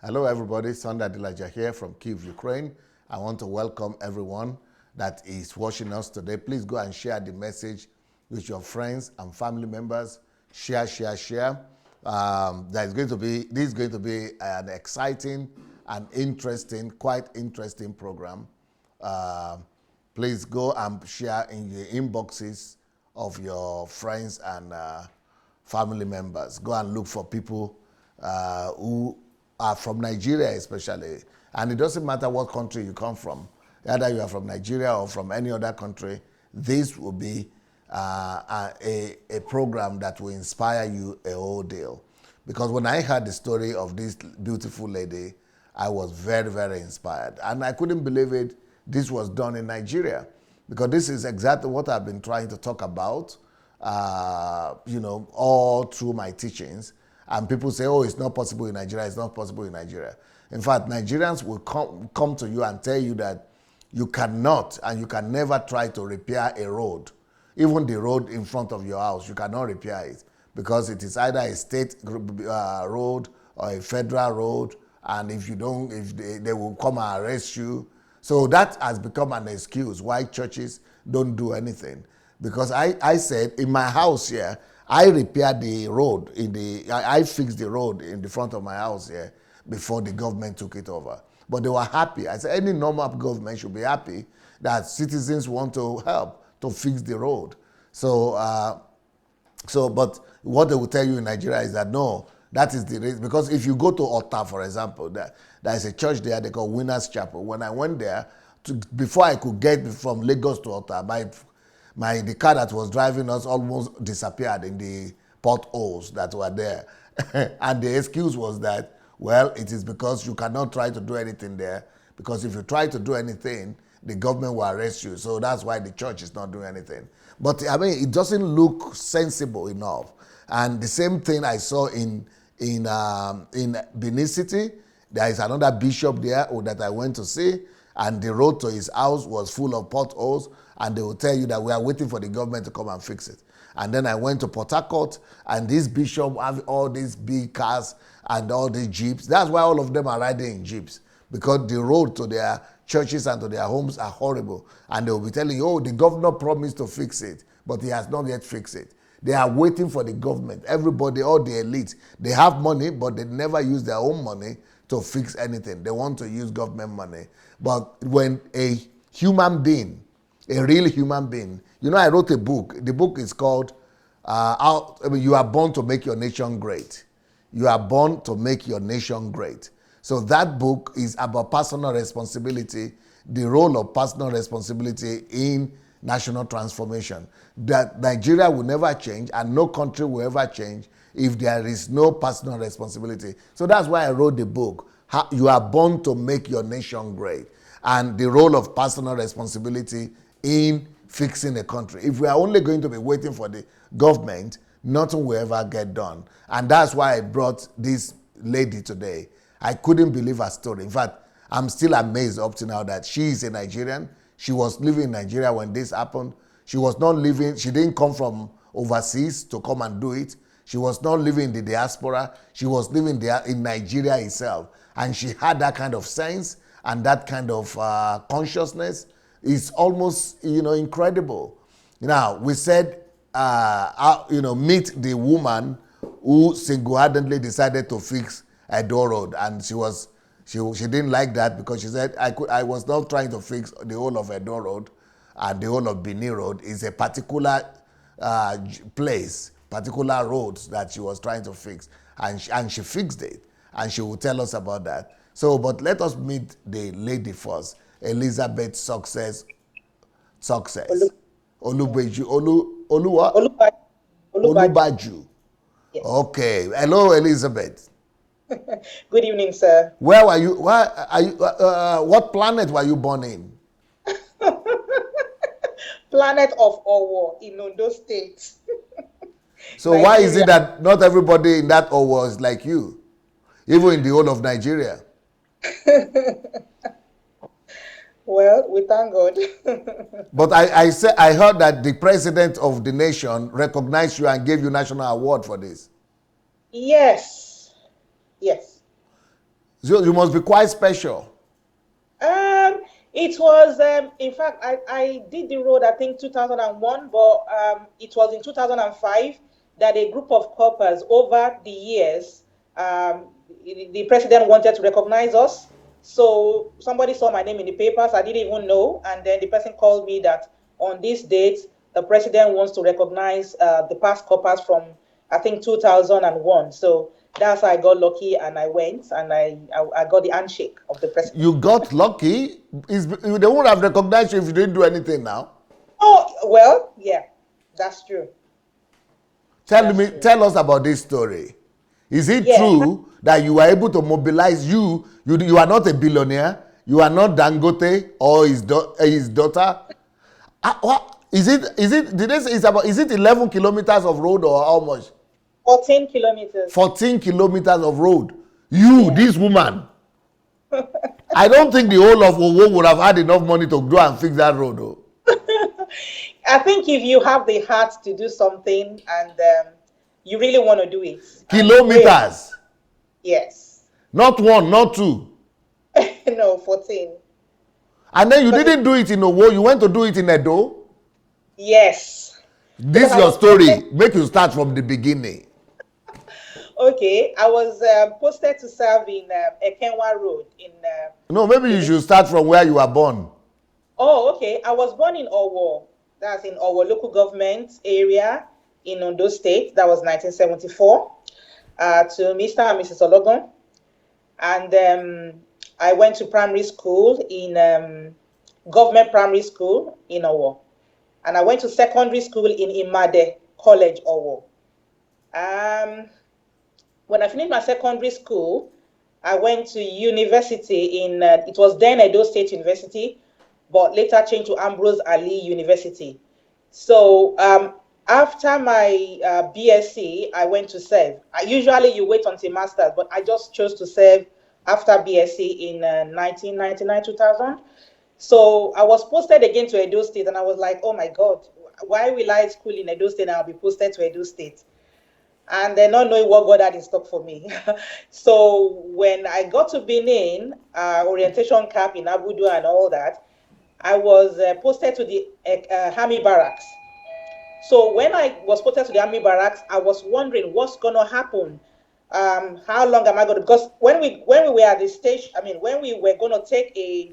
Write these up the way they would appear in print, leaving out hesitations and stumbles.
Hello, everybody. Singlehandedly here from Kyiv, Ukraine. I want to welcome everyone that is watching us today. Please go and share the message with your friends and family members. Share, share, share. This is going to be an exciting and interesting, quite interesting program. Please go and share in the inboxes of your friends and family members. Go and look for people who are from Nigeria especially. And it doesn't matter what country you come from. Either you are from Nigeria or from any other country, this will be a program that will inspire you a whole deal. Because when I heard the story of this beautiful lady, I was very, very inspired. And I couldn't believe it. This was done in Nigeria. Because this is exactly what I've been trying to talk about, all through my teachings. And people say, oh, it's not possible in Nigeria, it's not possible in Nigeria. In fact, Nigerians will come to you and tell you that you cannot and you can never try to repair a road. Even the road in front of your house, you cannot repair it because it is either a state road or a federal road. And if you don't, they will come and arrest you. So that has become an excuse why churches don't do anything. Because I said, in my house here, I repaired the road, I fixed the road in the front of my house here before the government took it over. But they were happy. I said, any normal government should be happy that citizens want to help to fix the road. But what they will tell you in Nigeria is that no, that is the reason. Because if you go to Ota, for example, there is a church there they call Winners Chapel. When I went there, before I could get from Lagos to Ota, the car that was driving us almost disappeared in the potholes that were there. And the excuse was that, well, it is because you cannot try to do anything there, because if you try to do anything, the government will arrest you. So that's why the church is not doing anything. But I mean, it doesn't look sensible enough. And the same thing I saw in Benin-City. There is another bishop there that I went to see, and the road to his house was full of potholes, and they will tell you that we are waiting for the government to come and fix it. And then I went to Port Harcourt, and this bishop have all these big cars and all these jeeps. That's why all of them are riding in jeeps, because the road to their churches and to their homes are horrible. And they will be telling you, oh, the governor promised to fix it, but he has not yet fixed it. They are waiting for the government. Everybody, all the elite, they have money, but they never use their own money to fix anything. They want to use government money. But when a human being, a real human being, I wrote a book. The book is called You Are Born to Make Your Nation Great. You are born to make your nation great. So that book is about personal responsibility, the role of personal responsibility in national transformation. That Nigeria will never change and no country will ever change if there is no personal responsibility. So that's why I wrote the book, You Are Born to Make Your Nation Great, and the role of personal responsibility in fixing a country. If we are only going to be waiting for the government, nothing will ever get done. And that's why I brought this lady today. I couldn't believe her story. In fact, I'm still amazed up to now that she is a Nigerian. She was living in Nigeria when this happened. She didn't come from overseas to come and do it. She was not living in the diaspora. She was living there in Nigeria itself. And she had that kind of sense and that kind of consciousness. It's almost, incredible. Now, we said, meet the woman who single-handedly decided to fix a door road. And she didn't like that because she said, I was not trying to fix the whole of Edo Road and the whole of Benin Road. Is a particular place, particular roads that she was trying to fix. And she fixed it. And she will tell us about that. So, but let us meet the lady first. Elizabeth Success. OLUBAJU. OLUBAJU. Yes. Okay. Hello, Elizabeth. Good evening, sir. Where were you? What planet were you born in? Planet of Owo in Ondo State. So why is it that not everybody in that Owo is like you, even in the whole of Nigeria? Well, we thank God. But I heard that the president of the nation recognized you and gave you national award for this. Yes. So you must be quite special. It was, in fact, I did the road, I think 2001, but it was in 2005 that a group of coppers over the years, the president wanted to recognize us. So somebody saw my name in the papers. I didn't even know. And then the person called me that on this date, the president wants to recognize the past coppers from, I think, 2001. So that's how I got lucky and I went and I got the handshake of the president. You got lucky. They won't have recognized you if you didn't do anything now. Oh, well, yeah, that's true. Tell us about this story. Is it Yeah. true that you were able to mobilize you are not a billionaire, you are not Dangote or his daughter? Is it did they say it's about, is it 11 kilometers of road or how much? 14 kilometers. 14 kilometers of road. You, Yeah. this woman. I don't think the whole of Owo would have had enough money to go and fix that road. Though. I think if you have the heart to do something and you really want to do it. Kilometers. Yes. Not one, not two. No, 14. And then you didn't do it in Owo, you went to do it in Edo. Yes. This your story. Make you start from the beginning. Okay, I was posted to serve in Ekenwa Road in. No, maybe you should start from where you were born. Oh, okay. I was born in Owo. That's in Owo local government area in Ondo State. That was 1974. To Mr. and Mrs. Ologon. And I went to primary school in government primary school in Owo. And I went to secondary school in Imade College, Owo. When I finished my secondary school, I went to university in, it was then Edo State University, but later changed to Ambrose Ali University. So after my BSc, I went to serve. Usually you wait until master's, but I just chose to serve after BSc in 1999, 2000. So I was posted again to Edo State, and I was like, oh my God, why will I school in Edo State and I'll be posted to Edo State? And then not knowing what God had in stock for me. So when I got to Benin, orientation camp in Abudu and all that, I was posted to the army barracks. So when I was posted to the army barracks, I was wondering what's going to happen. How long am I going to? Because when we were at the station, I mean, when we were going to take the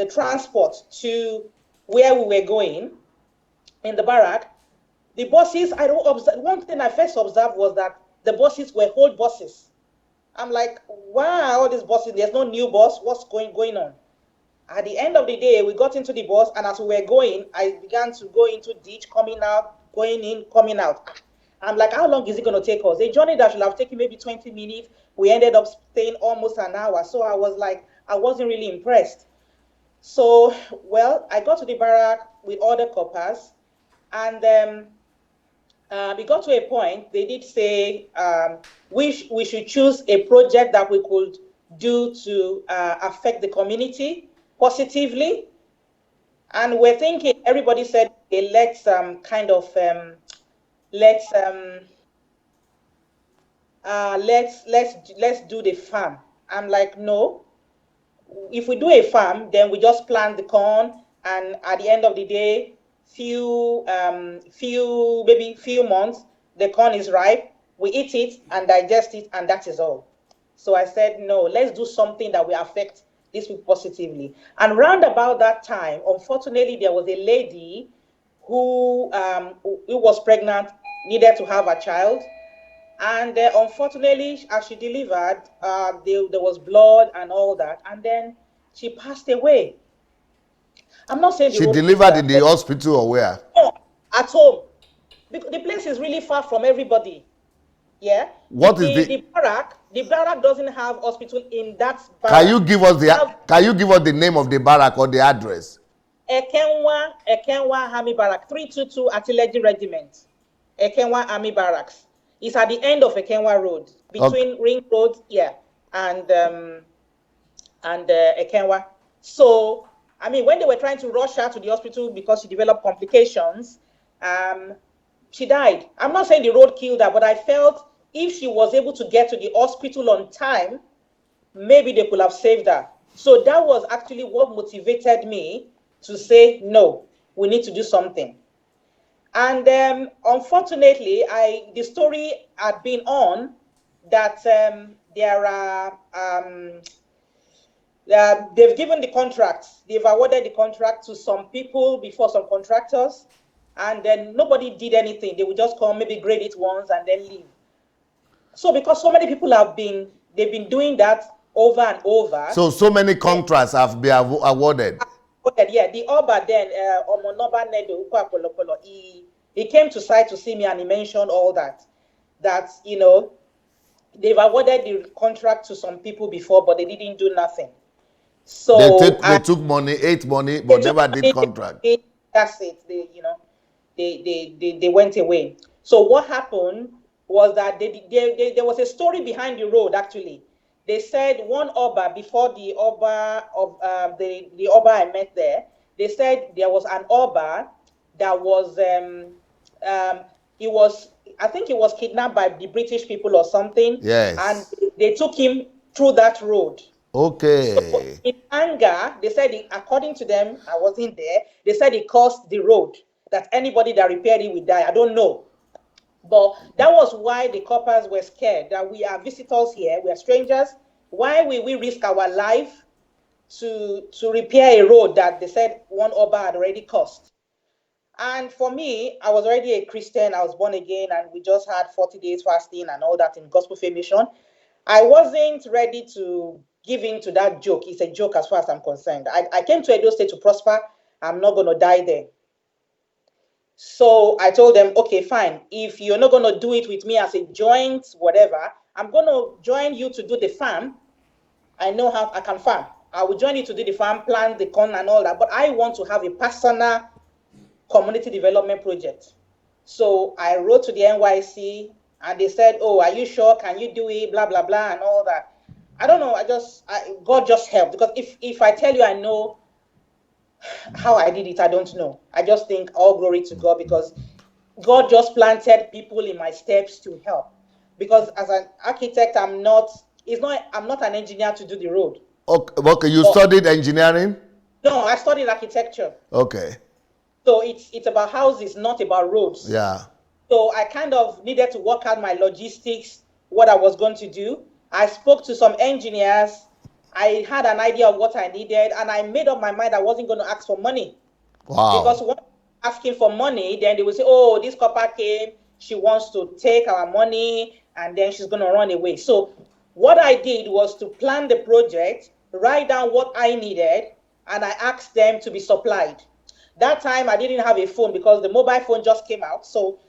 transport to where we were going in the barrack, the buses, I don't observe. One thing I first observed was that the buses were old buses. I'm like, why are all these buses? There's no new bus. What's going on? At the end of the day, we got into the bus, and as we were going, I began to go into ditch, coming out, going in, coming out. I'm like, how long is it going to take us? A journey that should have taken maybe 20 minutes. We ended up staying almost an hour. So I was like, I wasn't really impressed. So, well, I got to the barrack with all the coppers, and we got to a point, they did say we should choose a project that we could do to affect the community positively. And we're thinking, everybody said, okay, let's do the farm. I'm like, no. If we do a farm, then we just plant the corn, and at the end of the day, few months, the corn is ripe, we eat it and digest it, and that is all. So I said, no, let's do something that will affect these people positively. And round about that time, unfortunately, there was a lady who was pregnant, needed to have a child, and unfortunately, as she delivered, there was blood and all that, and then she passed away. I'm not saying she delivered in the hospital or where? No, at home. Because the place is really far from everybody. Yeah. What the, is the barrack? The barrack doesn't have hospital in that barrack. Can you give us the name of the barrack or the address? Ekenwa Army Barrack, 322 Artillery Regiment. Ekenwa Army Barracks. It's at the end of Ekenwa Road, between Ring Road, and Ekenwa. So, I mean, when they were trying to rush her to the hospital because she developed complications, she died. I'm not saying the road killed her, but I felt if she was able to get to the hospital on time, maybe they could have saved her. So that was actually what motivated me to say, no, we need to do something. And unfortunately, the story had been on that there are they've given the contracts, they've awarded the contract to some people before, some contractors, and then nobody did anything. They would just come, maybe grade it once and then leave. So because so many people they've been doing that over and over. So many contracts have been awarded. Yeah, the Oba then, Omonoba Nedo, he came to site to see me and he mentioned all that. That, they've awarded the contract to some people before, but they didn't do nothing. So they took money, ate money, but never did contract. That's it. They went away. So what happened was that there was a story behind the road. Actually, they said one Oba, before the Oba of the Oba I met there, they said there was an Oba that was I think he was kidnapped by the British people or something. Yes. And they took him through that road. Okay. So in anger, they said, according to them, I wasn't there, they said it caused the road, that anybody that repaired it would die. I don't know. But that was why the coppers were scared, that we are visitors here, we are strangers. Why will we risk our life to repair a road that they said one Oba had already cost? And for me, I was already a Christian, I was born again, and we just had 40 days fasting and all that in Gospel Faith Mission. I wasn't ready to give in to that joke. It's a joke as far as I'm concerned. I came to Edo State to prosper. I'm not going to die there. So I told them, okay, fine. If you're not going to do it with me as a joint, whatever, I'm going to join you to do the farm. I know how I can farm. I will join you to do the farm, plant the corn and all that. But I want to have a personal community development project. So I wrote to the NYC and they said, oh, are you sure? Can you do it? Blah, blah, blah, and all that. I don't know. God just helped, because if I tell you I know how I did it, I don't know. I just think all glory to God, because God just planted people in my steps to help. Because as an architect, I'm not an engineer to do the road. Okay. You studied engineering? No, I studied architecture. Okay. So it's about houses, not about roads. Yeah. So I kind of needed to work out my logistics, what I was going to do. I spoke to some engineers. I had an idea of what I needed, and I made up my mind I wasn't going to ask for money. Wow. Because when asking for money, then they will say, oh, this copper came, she wants to take our money, and then she's going to run away. So what I did was to plan the project, write down what I needed, and I asked them to be supplied. That time I didn't have a phone because the mobile phone just came out. So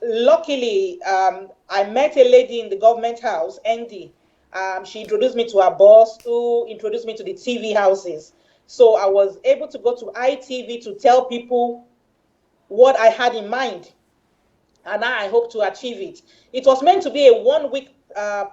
luckily, I met a lady in the government house, Andy. She introduced me to her boss, who introduced me to the TV houses. So I was able to go to ITV to tell people what I had in mind. And now I hope to achieve it. It was meant to be a 1 week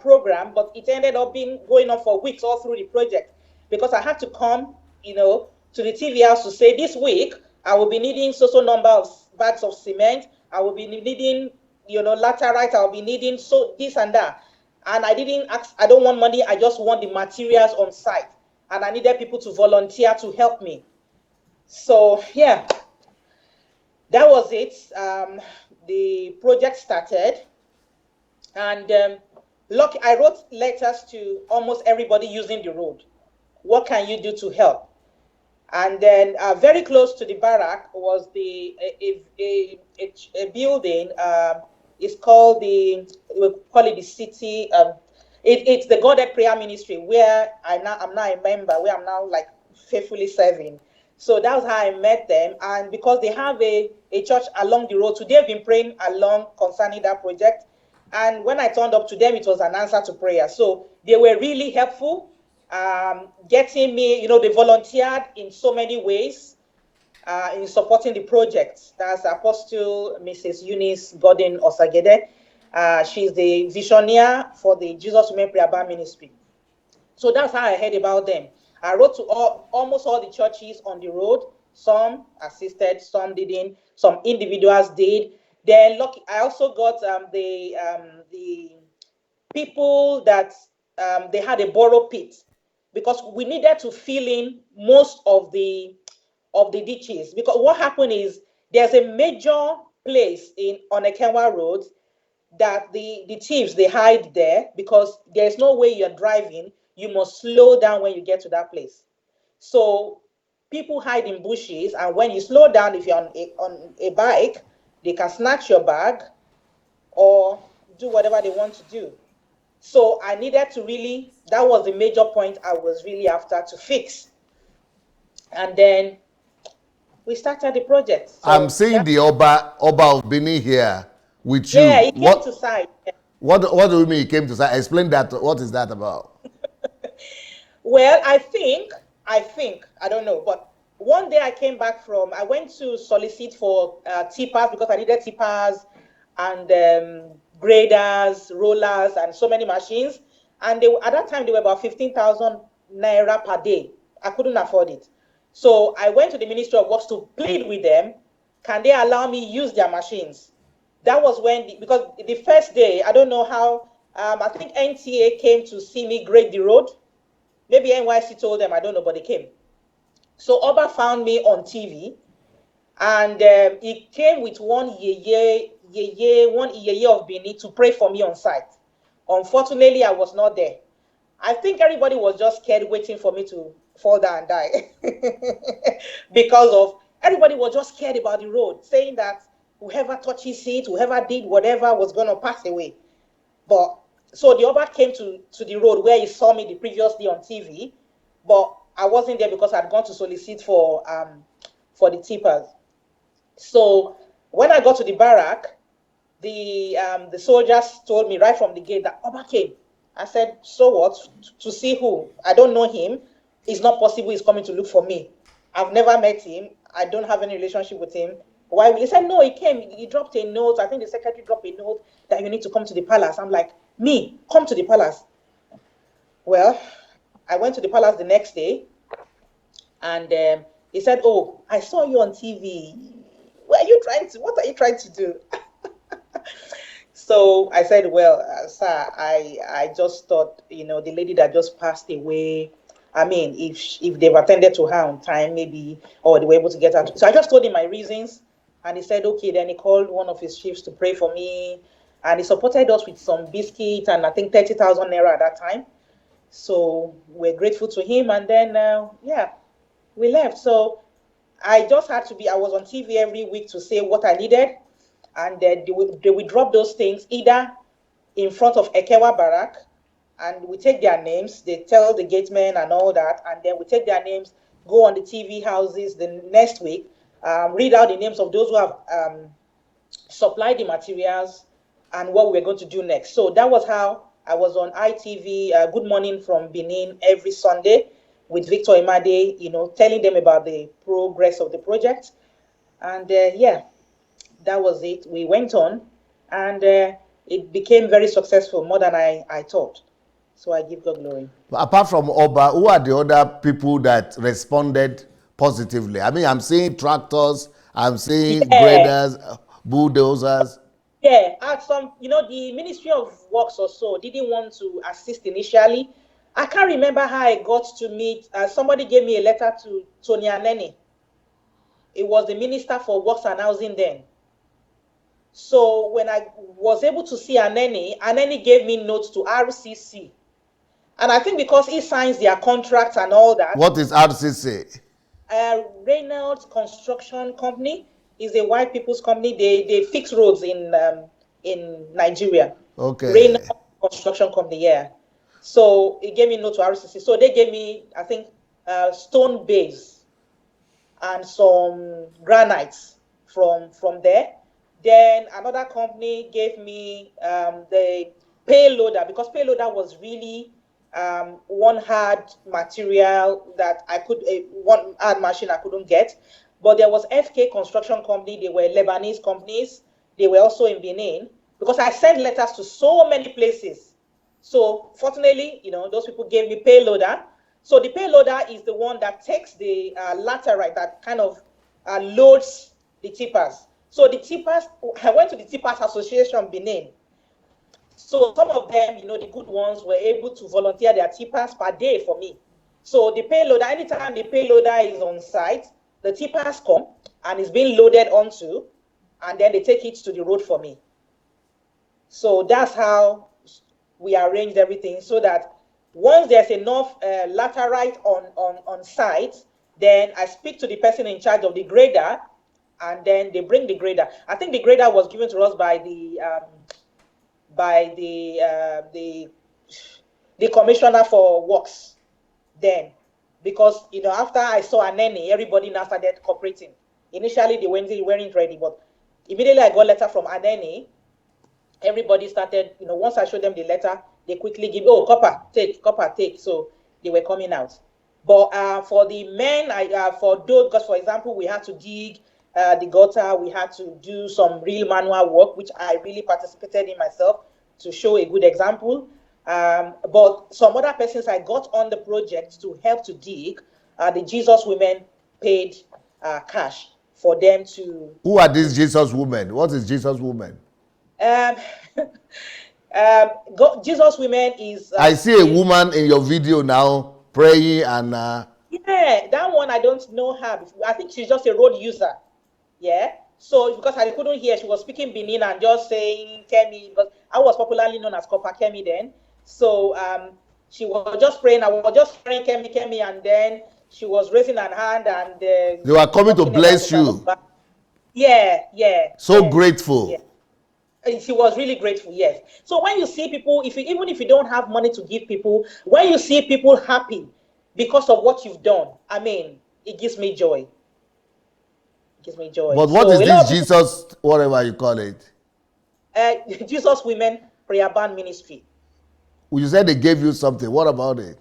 program, but it ended up going on for weeks all through the project, because I had to come, to the TV house to say, this week I will be needing so number of bags of cement. I will be needing, laterite. I'll be needing so this and that. And I didn't ask. I don't want money. I just want the materials on site. And I needed people to volunteer to help me. So yeah, that was it. The project started, and I wrote letters to almost everybody using the road. What can you do to help? And then very close to the barrack was a building. It's called we call it the city. It's the Godhead Prayer Ministry, where I'm now a member, where I'm now like faithfully serving. So that was how I met them. And because they have a church along the road, today I've been praying along concerning that project. And when I turned up to them, it was an answer to prayer. So they were really helpful, getting me, they volunteered in so many ways in supporting the project. That's Apostle Mrs. Eunice Gordon Osagede. She's the visionaire for the Jesus Women Prayer Bar Ministry. So that's how I heard about them. I wrote to almost all the churches on the road. Some assisted, some didn't. Some individuals did. Then I also got the people that they had a borrow pit because we needed to fill in most of the ditches. Because what happened is there's a major place on Ekenwa Road that the thieves, they hide there because there's no way you're driving. You must slow down when you get to that place. So people hide in bushes, and when you slow down, if you're on a bike, they can snatch your bag or do whatever they want to do. So I needed to really, that was the major point I was really after to fix. And then we started the project. So I'm seeing the Oba of Benin here with yeah, you. it came to side. What do you mean he came to side? Explain that. What is that about? Well, I think, I don't know, but one day I went to solicit for tippers because I needed tippers and graders, rollers, and so many machines. And at that time, they were about 15,000 naira per day. I couldn't afford it. So I went to the Ministry of Works to plead with them. Can they allow me use their machines? That was when, because the first day, I don't know how, I think NTA came to see me grade the road. Maybe NYC told them, I don't know, but they came. So Oba found me on TV, and he came with one yeye of Benin to pray for me on site. Unfortunately, I was not there. I think everybody was just scared, waiting for me to fall down and die. Because of, everybody was just scared about the road, saying that whoever touches it, whoever did whatever was going to pass away. But so the Oba came to the road where he saw me the previous day on TV, but I wasn't there because I'd gone to solicit for the tippers. So when I got to the barrack, the soldiers told me right from the gate that Oba came. I said, so what? To see who? I don't know him. It's not possible he's coming to look for me. I've never met him. I don't have any relationship with him. Why? He said, no, he came. He dropped a note. I think the secretary dropped a note that you need to come to the palace. I'm like, me, come to the palace. Well, I went to the palace the next day, and he said, oh, I saw you on TV. What are you trying to do? So I said, well, sir, I just thought, the lady that just passed away, I mean, if they've attended to her on time, maybe, or they were able to get her. So I just told him my reasons, and he said, okay. Then he called one of his chiefs to pray for me, and he supported us with some biscuits and I think 30,000 naira at that time. So we're grateful to him, and then yeah, we left. So I just had to I was on TV every week to say what I needed, and they would drop those things either in front of Ekewa Barak, and we take their names. They tell the gatemen and all that, and then we take their names, go on the TV houses the next week, read out the names of those who have supplied the materials and what we're going to do next. So that was how I was on ITV, Good Morning from Benin, every Sunday with Victor Imade, telling them about the progress of the project. And yeah, that was it. We went on, and it became very successful, more than I thought. So I give God glory. Apart from Oba, who are the other people that responded positively? I mean, I'm seeing tractors, I'm seeing Yeah, graders, bulldozers. yeah. At some, the Ministry of Works or so didn't want to assist initially. I can't remember how I got to meet. Somebody gave me a letter to Tony Aneni. It was the Minister for Works and Housing then. So when I was able to see Aneni gave me notes to RCC. And I think because he signs their contracts and all that. What is RCC? Reynolds Construction Company is a white people's company. They fix roads in Nigeria. Okay. Reynolds Construction Company, yeah. So it gave me note to RCC. So they gave me, I think, stone base and some granites from there. Then another company gave me the payloader, because payloader was really one hard material that one hard machine I couldn't get. But there was FK Construction Company. They were Lebanese companies. They were also in Benin, because I sent letters to so many places. So fortunately, those people gave me payloader. So the payloader is the one that takes the laterite that kind of loads the tippers. So the tippers, I went to the Tippers Association Benin. So some of them, the good ones were able to volunteer their tippers per day for me. So the payloader, anytime the payloader is on site, the tippers come and it's being loaded onto, and then they take it to the road for me. So that's how we arranged everything, so that once there's enough laterite on site, then I speak to the person in charge of the grader, and then they bring the grader. I think the grader was given to us by the commissioner for works then, because after I saw a nanny, everybody now started cooperating. Initially they weren't ready, but immediately I got a letter from a nanny. Everybody started, once I showed them the letter, they quickly give, oh, copper, take. So they were coming out. But for the men, for those, because for example, we had to dig the gutter, we had to do some real manual work, which I really participated in myself to show a good example. But some other persons I got on the project to help to dig, the Jesus women paid cash for them to. Who are these Jesus women? What is Jesus women? Um, Jesus women is. I see a woman in your video now praying and. Yeah, that one I don't know her before. I think she's just a road user. Yeah. So because I couldn't hear, she was speaking Benin and just saying Kemi, because I was popularly known as Copper Kemi then. So she was just praying. I was just praying Kemi, and then she was raising her hand and. They were coming to bless you. Yeah. So grateful. Yeah. She was really grateful, yes. So when you see people, even if you don't have money to give people, when you see people happy because of what you've done, I mean, it gives me joy. It gives me joy. But what is this Jesus, whatever you call it? Jesus Women Prayer Band Ministry. You said they gave you something. What about it?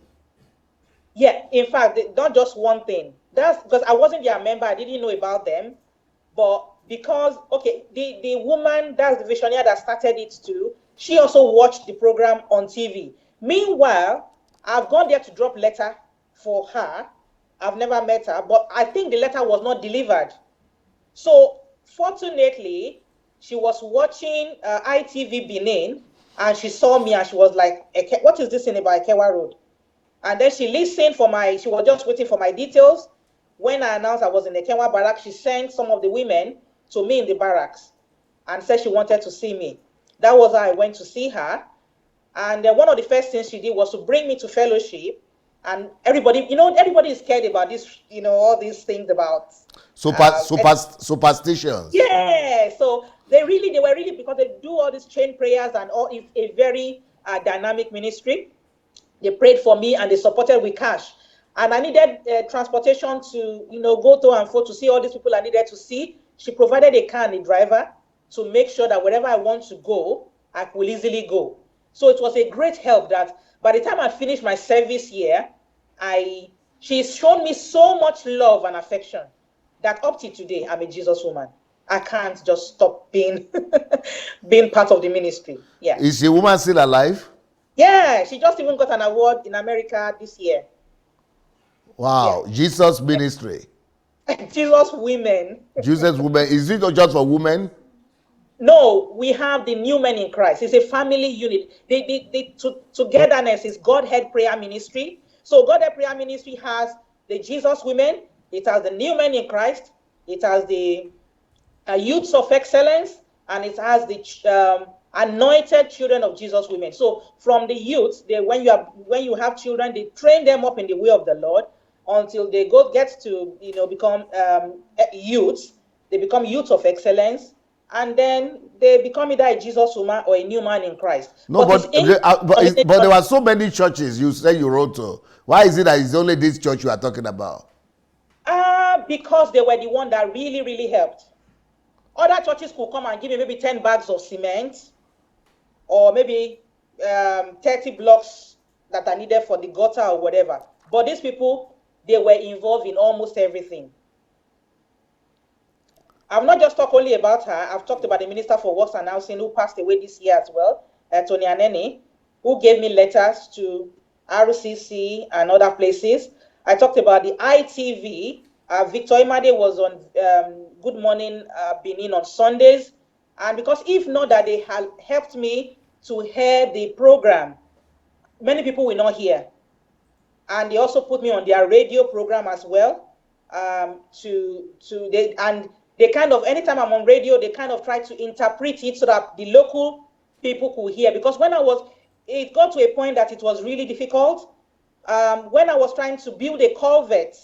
Yeah, in fact, not just one thing. That's because I wasn't their member. I didn't know about them. But because, okay, the woman, that's the visionaire that started it too, she also watched the program on TV. Meanwhile, I've gone there to drop letter for her. I've never met her, but I think the letter was not delivered. So fortunately, she was watching ITV Benin, and she saw me and she was like, what is this in about Ekewa Road? And then she listened she was just waiting for my details. When I announced I was in the Ekewa barracks, she sent some of the women to me in the barracks and said she wanted to see me. That was how I went to see her. And one of the first things she did was to bring me to fellowship. And everybody is scared about this, all these things about superstitions. Yeah. So they were really, because they do all these chain prayers and all. It's a very dynamic ministry. They prayed for me and they supported with cash. And I needed transportation to, go to and fro to see all these people I needed to see. She provided a car and a driver to make sure that wherever I want to go, I could easily go. So it was a great help that by the time I finished my service here, she's shown me so much love and affection that up to today, I'm a Jesus woman. I can't just stop being being part of the ministry. Yeah. Is the woman still alive? Yeah, she just even got an award in America this year. Wow, yeah. Jesus ministry. Jesus Women. Jesus Women. Is it just for women? No, we have the New Men in Christ. It's a family unit. The togetherness is Godhead Prayer Ministry. So Godhead Prayer Ministry has the Jesus Women. It has the New Men in Christ. It has the Youths of Excellence, and it has the Anointed Children of Jesus Women. So from the youths, when you have children, they train them up in the way of the Lord until they get to become youths. They become Youths of Excellence, and then they become either a Jesus woman or a new man in Christ. No, but there were so many churches you said you wrote to. Why is it that it's only this church you are talking about? Because they were the one that really, really helped. Other churches could come and give me maybe 10 bags of cement or maybe 30 blocks that are needed for the gutter or whatever. But these people, they were involved in almost everything. I've not just talked only about her. I've talked about the Minister for Works and Housing who passed away this year as well, Tony Anene, who gave me letters to RCC and other places. I talked about the ITV. Victor Imade was on Good Morning Benin on Sundays. And because if not that they had helped me to hear the program. Many people will not hear. And they also put me on their radio program as well. They kind of, anytime I'm on radio, they kind of try to interpret it so that the local people could hear. Because it got to a point that it was really difficult. When I was trying to build a culvert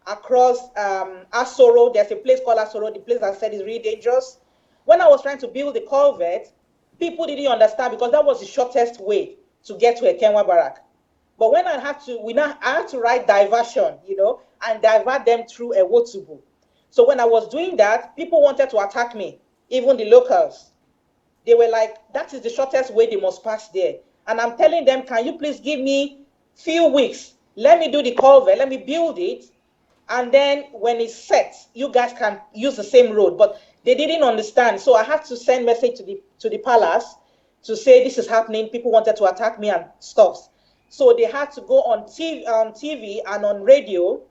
across Asoro, there's a place called Asoro, the place I said is really dangerous. When I was trying to build the culvert, people didn't understand because that was the shortest way to get to a Kenwa barrack. But when I had to write diversion, and divert them through a Wotubu. So when I was doing that, people wanted to attack me, even the locals. They were like, that is the shortest way, they must pass there. And I'm telling them, can you please give me few weeks? Let me do the culvert, let me build it. And then when it's set, you guys can use the same road. But they didn't understand. So I had to send message to the palace to say this is happening. People wanted to attack me and stuff. So they had to go on TV and on radio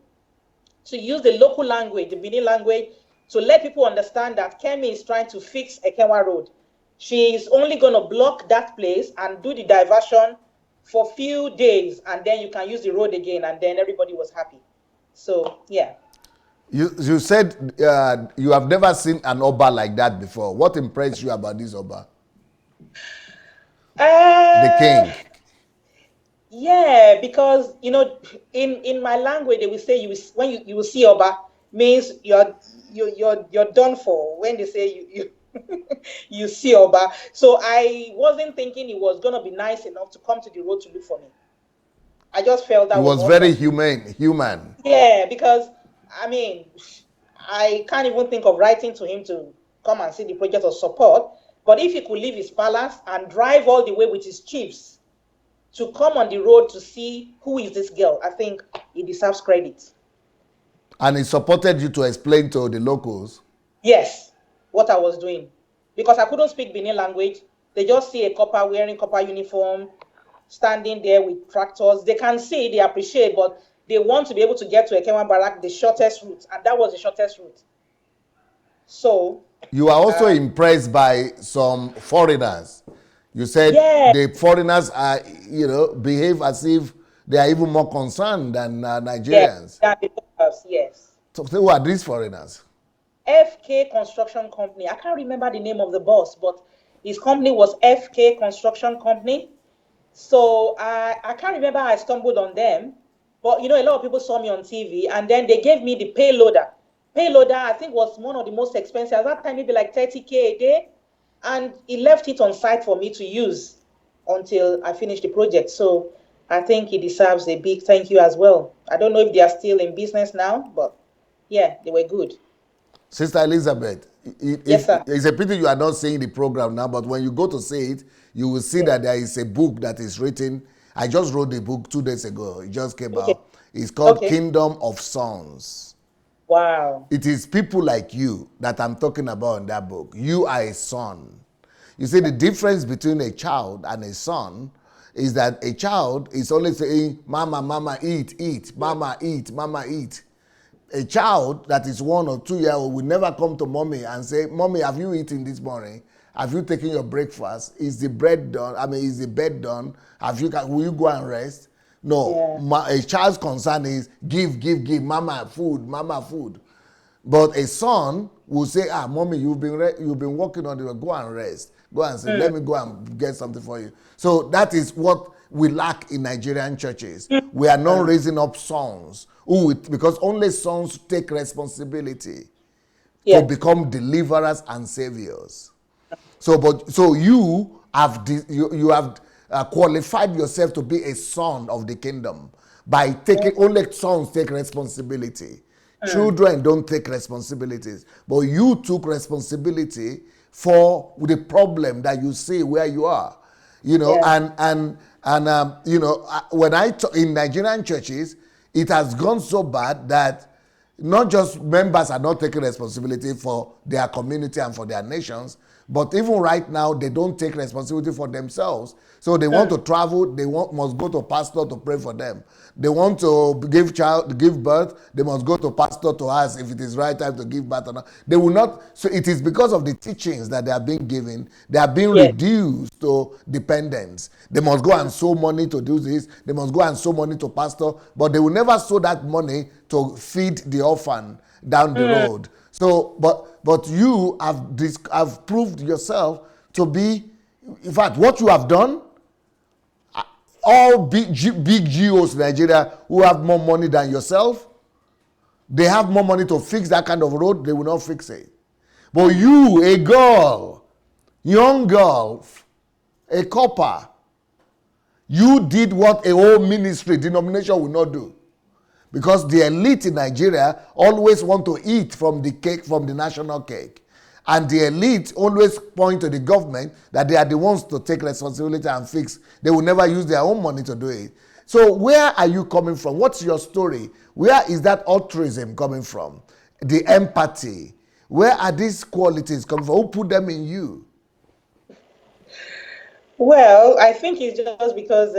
to use the local language, the Benin language, to let people understand that Kemi is trying to fix Ekenwa Road. She is only going to block that place and do the diversion for a few days, and then you can use the road again, and then everybody was happy. So, yeah. You said you have never seen an Oba like that before. What impressed you about this Oba? The king. Yeah, because in my language they will say when you will see Oba means you're done for. When they say you you see Oba, so I wasn't thinking he was gonna be nice enough to come to the road to look for me. I just felt that he was very human. Yeah, because I can't even think of writing to him to come and see the project or support. But if he could leave his palace and drive all the way with his chiefs to come on the road to see who is this girl, I think he deserves credit. And he supported you to explain to the locals? Yes, what I was doing. Because I couldn't speak Benin language. They just see a copper wearing copper uniform, standing there with tractors. They can see, they appreciate, but they want to be able to get to Ekenwa Barrack the shortest route. And that was the shortest route. So... You are also impressed by some foreigners. You said the foreigners are, behave as if they are even more concerned than Nigerians. Yes. So who are these foreigners? FK Construction Company. I can't remember the name of the boss, but his company was FK Construction Company. So I can't remember how I stumbled on them. But, a lot of people saw me on TV, and then they gave me the payloader. Payloader, I think, was one of the most expensive. At that time, maybe like 30K a day. And he left it on site for me to use until I finished the project. So I think he deserves a big thank you as well. I don't know if they are still in business now, but yeah, they were good. Sister Elizabeth, yes, sir. It's a pity you are not seeing the program now, but when you go to see it, you will see that there is a book that is written. I just wrote the book 2 days ago. It just came out. It's called Kingdom of Sons. Wow. It is people like you that I'm talking about in that book. You are a son. You see, the difference between a child and a son is that a child is only saying, Mama, Mama, eat, eat, Mama, eat, Mama, eat. A child that is 1 or 2 years old will never come to mommy and say, Mommy, have you eaten this morning? Have you taken your breakfast? Is the bread done? Is the bed done? Will you go and rest? No, a child's concern is give, mama food. But a son will say, mommy, you've been working on it, go and rest. Go and say, let me go and get something for you. So that is what we lack in Nigerian churches. We are not raising up sons because only sons take responsibility to become deliverers and saviors. So you have qualified yourself to be a son of the kingdom by taking only sons take responsibility. Children don't take responsibilities, but you took responsibility for the problem that you see where you are, and when in Nigerian churches, it has gone so bad that not just members are not taking responsibility for their community and for their nations, But even right now, they don't take responsibility for themselves. So they want to travel, must go to pastor to pray for them. They want to give birth, they must go to pastor to ask if it is right time to give birth or not. They will not. So it is because of the teachings that they are being given, they are being Yes. reduced to dependence. They must go and sow money to do this. They must go and sow money to pastor, but they will never sow that money to feed the orphan down the road. So, but you have proved yourself to be, in fact, what you have done. All big GOs in Nigeria who have more money than yourself, they have more money to fix that kind of road. They will not fix it. But you, a girl, young girl, a copper, you did what a whole ministry, denomination will not do. Because the elite in Nigeria always want to eat from the cake, from the national cake. And the elite always point to the government that they are the ones to take responsibility and fix. They will never use their own money to do it. So where are you coming from? What's your story? Where is that altruism coming from? The empathy. Where are these qualities coming from? Who put them in you? Well, I think it's just because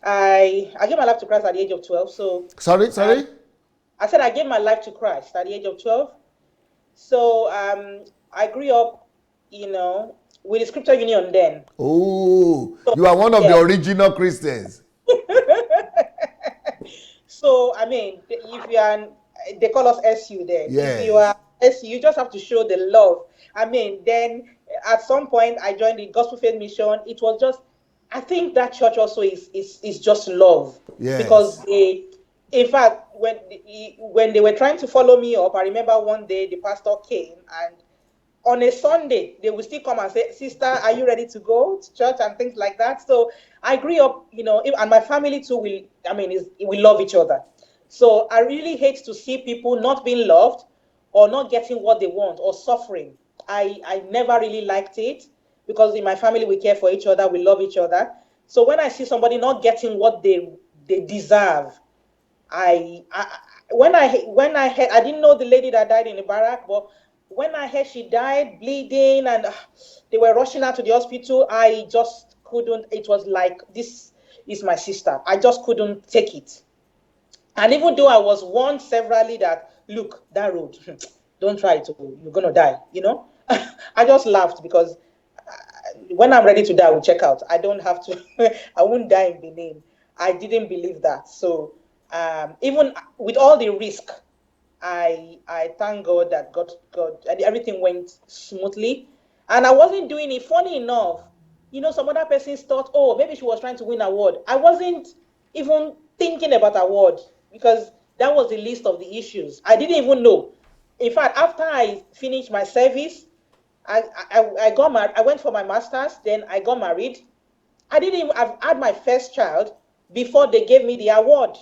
I gave my life to Christ at the age of 12. So Sorry? I said I gave my life to Christ at the age of 12. So I grew up, with the scripture union then. Oh, So, you are one of the yeah. original Christians. So I mean, if you are, they call us SU there. If you Yes. are SU, you just have to show the love. I mean, then at some point I joined the Gospel Faith Mission. It was just, I think that church also is just love, because Yes. they, in fact, when they were trying to follow me up, I remember one day the pastor came, and on a Sunday, they will still come and say, "Sister, are you ready to go to church?" and things like that. So I grew up, and my family too. We love each other. So I really hate to see people not being loved, or not getting what they want, or suffering. I never really liked it, because in my family we care for each other, we love each other. So when I see somebody not getting what they deserve, I when I heard, I didn't know the lady that died in the barrack, but when I heard she died bleeding, and they were rushing her to the hospital, I just couldn't. It was like, this is my sister. I just couldn't take it. And even though I was warned severally that, look, that road, don't try it, you're gonna die. I just laughed, because when I'm ready to die, I will check out. I don't have to. I won't die in Benin. I didn't believe that. So even with all the risk, I thank God that God everything went smoothly, and I wasn't doing it. Funny enough, some other persons thought, oh, maybe she was trying to win an award. I wasn't even thinking about award, because that was the least of the issues. I didn't even know. In fact, after I finished my service, I got married. I went for my master's, then I got married. I didn't even, I've had my first child before they gave me the award.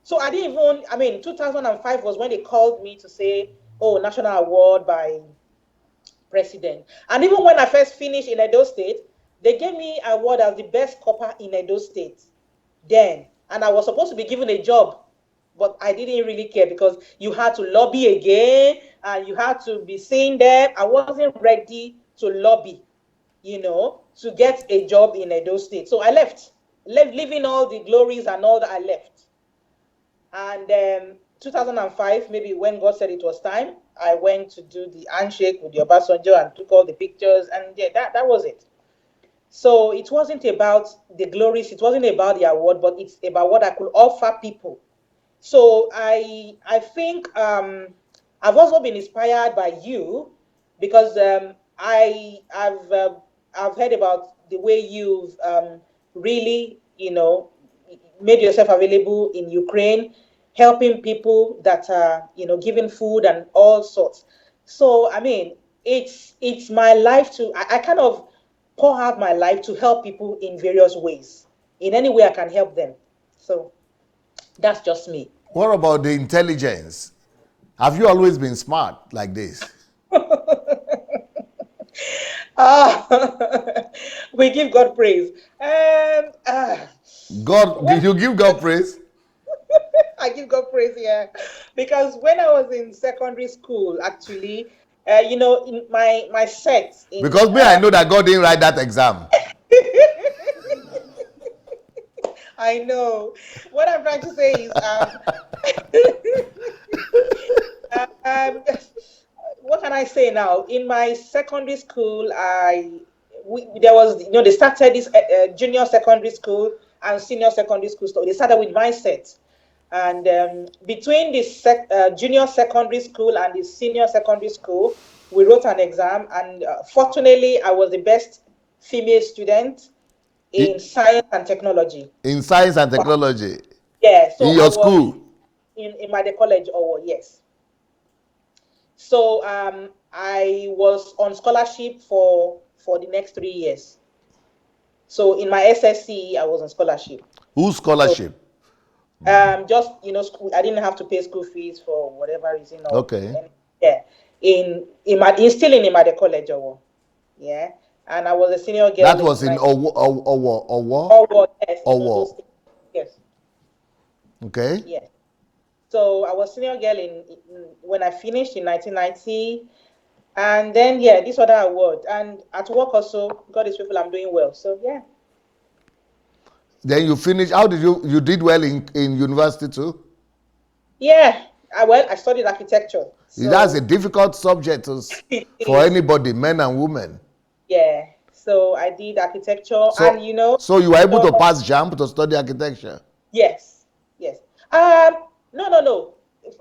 So I didn't even, 2005 was when they called me to say, oh, national award by president. And even when I first finished in Edo State, they gave me an award as the best copper in Edo State then. And I was supposed to be given a job, but I didn't really care, because you had to lobby again, and you had to be seen there. I wasn't ready to lobby, to get a job in Edo State. So I left, leaving all the glories and all that. I left. And 2005, maybe when God said it was time, I went to do the handshake with the Obasanjo and took all the pictures. And yeah, that was it. So it wasn't about the glories, it wasn't about the award, but it's about what I could offer people. So I think I've also been inspired by you, because I've heard about the way you've really, made yourself available in Ukraine, helping people that are, giving food and all sorts. So it's my life to, I kind of pour out my life to help people in various ways, in any way I can help them. So that's just me. What about the intelligence? Have you always been smart like this? Ah, we give God praise. God, When you give God praise? I give God praise here, because when I was in secondary school, actually, In my set Because me, I know that God didn't write that exam. I know. What I'm trying to say is, um, what can I say now? In my secondary school, there was, they started this junior secondary school and senior secondary school. So they started with my set. And between the junior secondary school and the senior secondary school, we wrote an exam. And fortunately, I was the best female student in science and technology. In science and technology. Yeah, so In I your was school. in my college, yes. So I was on scholarship for the next 3 years. So in my SSC, I was on scholarship. Whose So scholarship? just school. I didn't have to pay school fees for whatever reason or Okay. yeah. In still in my college, yeah. And I was a senior girl That in was in Owo. yes, in those Owo. states. Yes, Okay. yes. So I was senior girl when I finished in 1990. And then, yeah, this other award. And at work also, God is faithful, I'm doing well. So, yeah. Then you finished. How did you did well in university too? Yeah. I studied architecture. That's a So, difficult subject it for is, anybody, men and women. yeah. So, I did architecture. And, So you were able so, to pass JAMB to study architecture. yes, yes. No.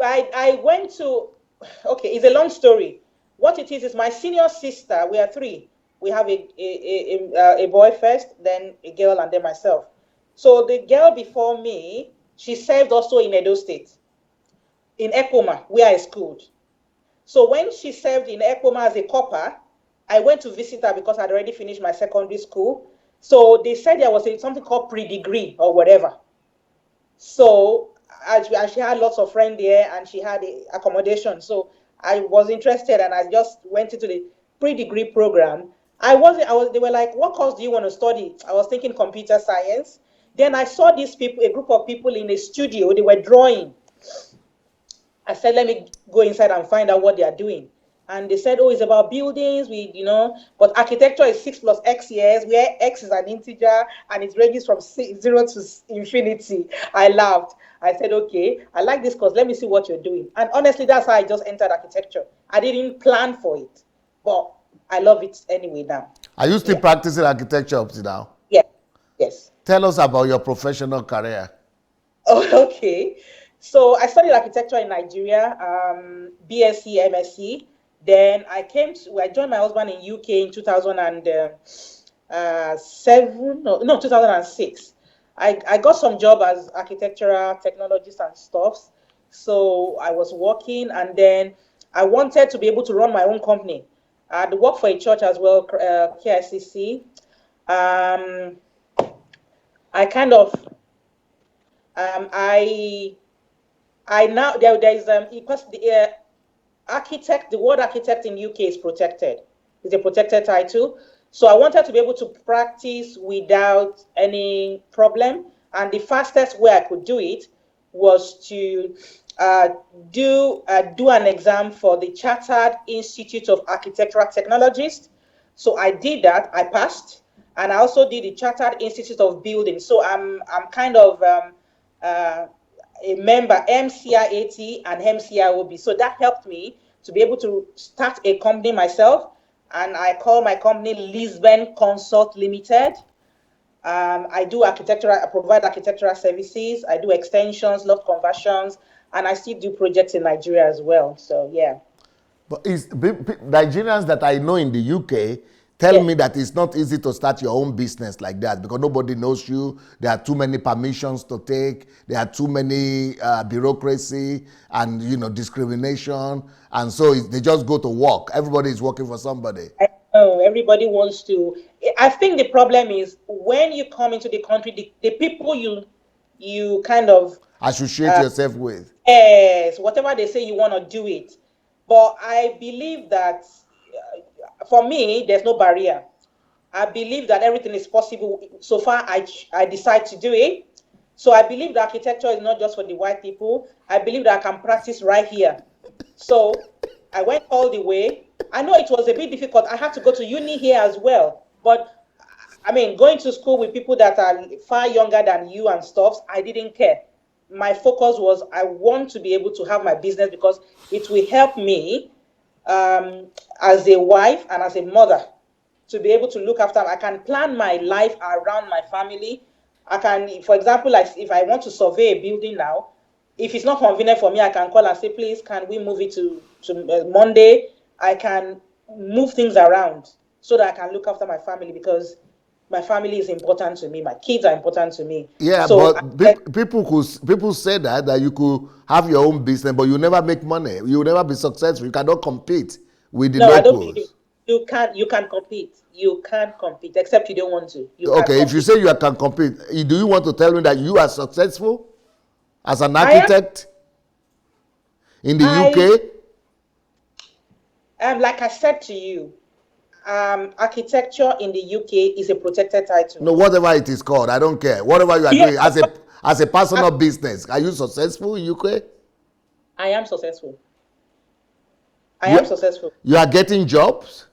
I went to, okay, it's a long story. What it is my senior sister, we are three. We have a boy first, then a girl, and then myself. So the girl before me, she served also in Edo State, in Ekoma, where I schooled. So when she served in Ekoma as a copper, I went to visit her because I'd already finished my secondary school. So they said there was something called pre-degree or whatever. So she had lots of friends there and she had accommodation. So I was interested and I just went into the pre-degree program. They were like, what course do you want to study? I was thinking computer science. Then I saw these people, a group of people in a studio, they were drawing. I said, let me go inside and find out what they are doing. And they said, oh, it's about buildings, but architecture is 6 plus X years, where X is an integer and it ranges from 0 to infinity. I laughed. I said, okay, I like this course. Let me see what you're doing. And honestly, that's how I just entered architecture. I didn't plan for it, but I love it anyway now. Are you still practicing architecture up to now? Yeah. Yes. Tell us about your professional career. Oh, okay. So I studied architecture in Nigeria, BSc, MSc. Then I joined my husband in UK in 2007, no, 2006. I got some job as architectural technologist and stuff. So I was working and then I wanted to be able to run my own company. I'd work for a church as well, KICC. Um, I kind of, I now there is because the the word architect in UK is protected. It's a protected title. So I wanted to be able to practice without any problem. And the fastest way I could do it was to do an exam for the Chartered Institute of Architectural Technologists. So I did that. I passed, and I also did the Chartered Institute of Building. So I'm kind of uh, a member MCIAT and MCIOB. So that helped me to be able to start a company myself. And I call my company Lisbon Consult Limited. I do architectural, I provide architectural services. I do extensions, loft conversions, and I still do projects in Nigeria as well. So yeah. But Nigerians that I know in the UK tell Yes. me that it's not easy to start your own business like that because nobody knows you. There are too many permissions to take. There are too many bureaucracy and discrimination, and so they just go to work. Everybody is working for somebody. I know everybody wants to. I think the problem is when you come into the country, the people you kind of Associate yourself with. yes, whatever they say, you want to do it. But I believe that for me, there's no barrier. I believe that everything is possible. So far, I decide to do it. So I believe that architecture is not just for the white people. I believe that I can practice right here. So I went all the way. I know it was a bit difficult. I had to go to uni here as well. But I mean, going to school with people that are far younger than you and stuff, I didn't care. My focus was I want to be able to have my business because it will help me um, as a wife and as a mother to be able to look after. I can plan my life around my family. I can, for example, like if I want to survey a building now, if it's not convenient for me, I can call and say, please, can we move it to Monday? I can move things around so that I can look after my family because my family is important to me. My kids are important to me. Yeah, So I but said, people say that you could have your own business, but you never make money. You will never be successful. You cannot compete with the no, I don't believe locals. you can compete. You can't compete except you don't want to. You can Okay, if you compete. say you can compete, do you want to tell me that you are successful as an I am architect in the I UK? like I said to you, architecture in the UK is a protected title. No, whatever it is called, I don't care. Whatever you are Yes, doing of course, as a I, personal business, are you successful in UK? I am successful. I You am successful. you are getting jobs.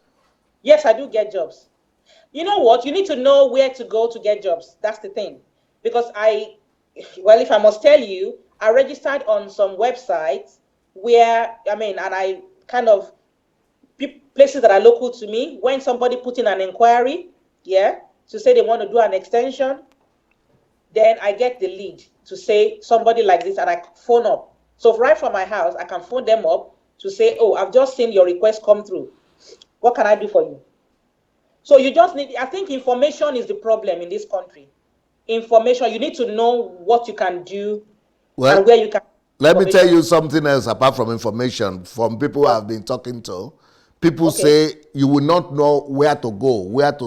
Yes, I do get jobs. You know what? You need to know where to go to get jobs. That's the thing. Because well, if I must tell you, I registered on some websites where, I mean, and I kind of, places that are local to me, when somebody put in an inquiry, yeah, to say they want to do an extension, then I get the lead to say somebody like this, and I phone up. So right from my house, I can phone them up to say, oh, I've just seen your request come through. What can I do for you? So you just need, I think information is the problem in this country. Information, you need to know what you can do Well, and where you can let me tell information. you something else apart from information from people I've been talking to. People Okay. say you will not know where to go, what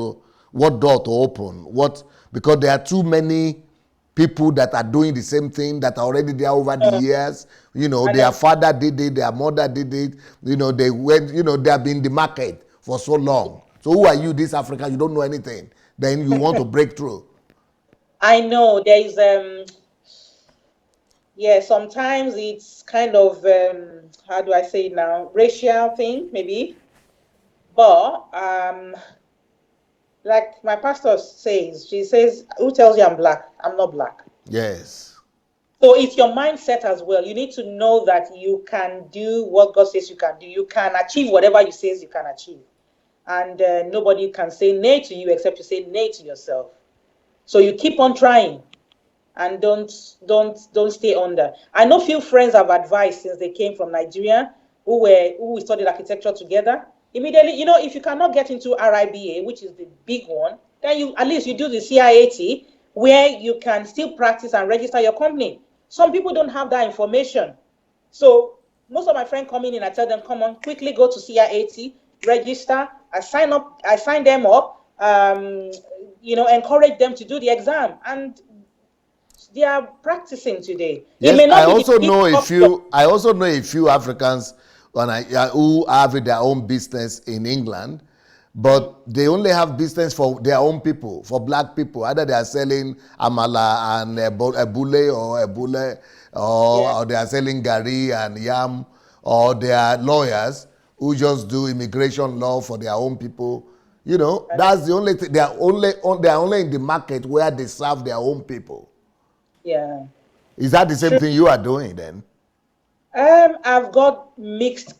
door to open, because there are too many people that are doing the same thing that are already there over the years. You know, I their know. father did it, their mother did it. You know, they have been in the market for so long. So who are you, this African? You don't know anything. Then you want to break through. I know there is yeah, sometimes it's kind of how do I say it now? Racial thing, maybe. But like my pastor says, she says, who tells you I'm black? I'm not black. Yes. So it's your mindset as well. You need to know that you can do what God says you can do. You can achieve whatever you says you can achieve. And nobody can say nay to you except you say nay to yourself. So you keep on trying and don't stay under. I know few friends have advised since they came from Nigeria who studied architecture together. Immediately, you know, if you cannot get into RIBA, which is the big one, then you at least you do the CIAT where you can still practice and register your company. Some people don't have that information. So most of my friends coming in, I tell them, come on, quickly go to CIAT, register. I sign them up, you know, encourage them to do the exam. And they are practicing today. It Yes, may not be the big top job. I also know a few Africans who have their own business in England, Mm, but they only have business for their own people, for black people. Either they are selling amala and ebule, yeah, or they are selling gari and yam, or they are lawyers who just do immigration law for their own people. You know, I know. that's the only thing. They are only in the market where they serve their own people. Yeah, Is that the same true. thing you are doing then? I've got mixed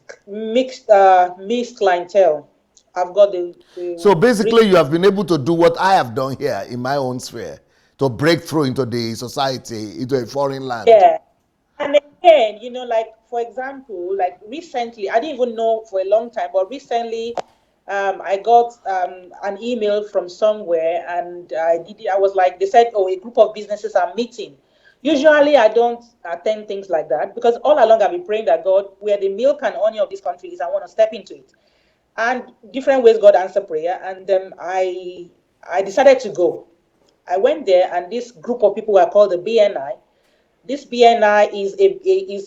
clientele. I've got So the rich. basically, you have been able to do what I have done here in my own sphere to break through into the society, into a foreign land. Yeah. And again, you know, like for example, like recently, I didn't even know for a long time, but recently, I got an email from somewhere, and I was like, they said, oh, a group of businesses are meeting. Usually, I don't attend things like that because all along I've been praying that God, where the milk and honey of this country is, I want to step into it. And different ways God answered prayer, and I decided to go. I went there, and this group of people were called the BNI. This BNI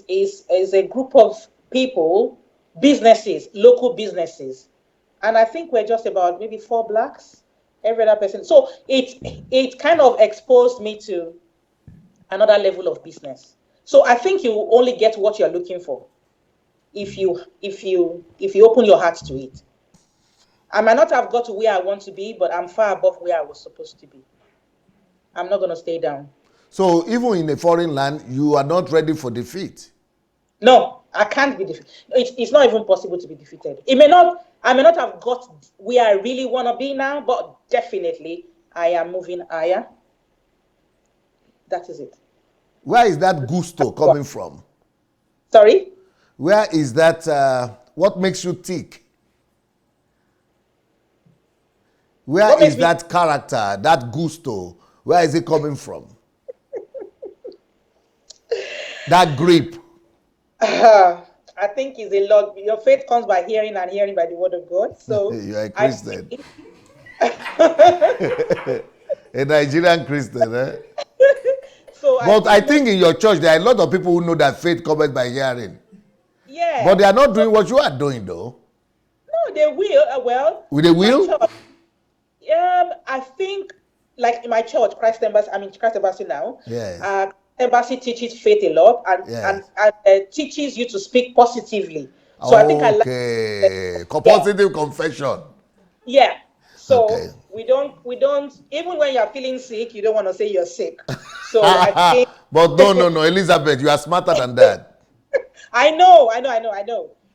is a group of people, businesses, local businesses, and I think we're just about maybe four blacks, every other person. So it kind of exposed me to another level of business. So I think you only get what you're looking for. if you open your heart to it. I might not have got to where I want to be, but I'm far above where I was supposed to be. I'm not going to stay down. So even in a foreign land, you are not ready for defeat. No, I can't be defeated. It's not even possible to be defeated. I may not have got where I really want to be now, but definitely I am moving higher. That is it. Where is that gusto coming from? Sorry? Where is that, what makes you tick? Where is that character, that gusto? Where is it coming from? That grip. I think it's a lot. Your faith comes by hearing and hearing by the word of God. So You are a Christian. A Nigerian Christian, eh? So but I think in your church, there are a lot of people who know that faith comes by hearing. Yeah. But they are not doing what you are doing, though. No, they will. Well, With a will? I think, like in my church, Christ Embassy now. Yes. Embassy teaches faith a lot and teaches you to speak positively. So I think I like. Okay. Positive confession. Yeah. So okay. we don't even when you're feeling sick, you don't want to say you're sick. So I think. But no, Elizabeth, you are smarter than that. I know.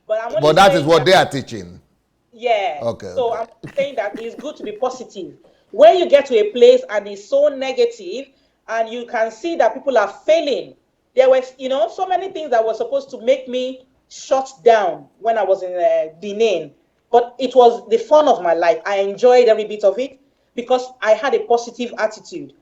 But that is what they are teaching. Yeah. Okay. So I'm saying that it's good to be positive. When you get to a place and it's so negative and you can see that people are failing, there was, so many things that were supposed to make me shut down when I was in Benin. But it was the fun of my life. I enjoyed every bit of it because I had a positive attitude.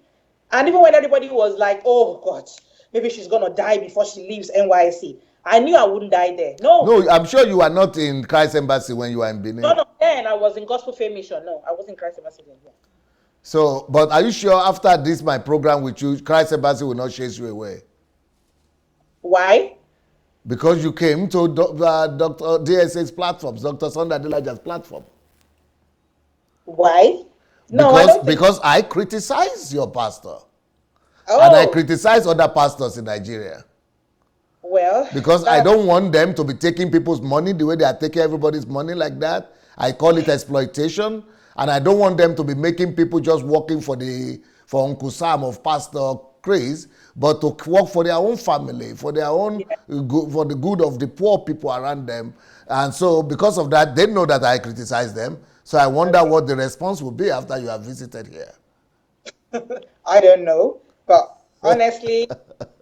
And even when everybody was like, oh, God, maybe she's going to die before she leaves NYC, I knew I wouldn't die there. No, I'm sure you are not in Christ Embassy when you are in Benin. No, then I was in Gospel Faith Mission. No, I was in Christ Embassy then. Yeah. So, but are you sure after this, my program with you, Christ Embassy will not chase you away? Why? Because you came to Dr. DSA's platforms, Dr. Sunday Adelaja's platform. Why? No, because I criticize your pastor. Oh. And I criticize other pastors in Nigeria. Well, because I don't want them to be taking people's money the way they are taking everybody's money like that. I call it exploitation. And I don't want them to be making people just working for Uncle Sam of Pastor Chris, but to work for their own family, for their own good, for the good of the poor people around them. And so because of that, they know that I criticize them. So I wonder what the response will be after you have visited here. I don't know. But honestly,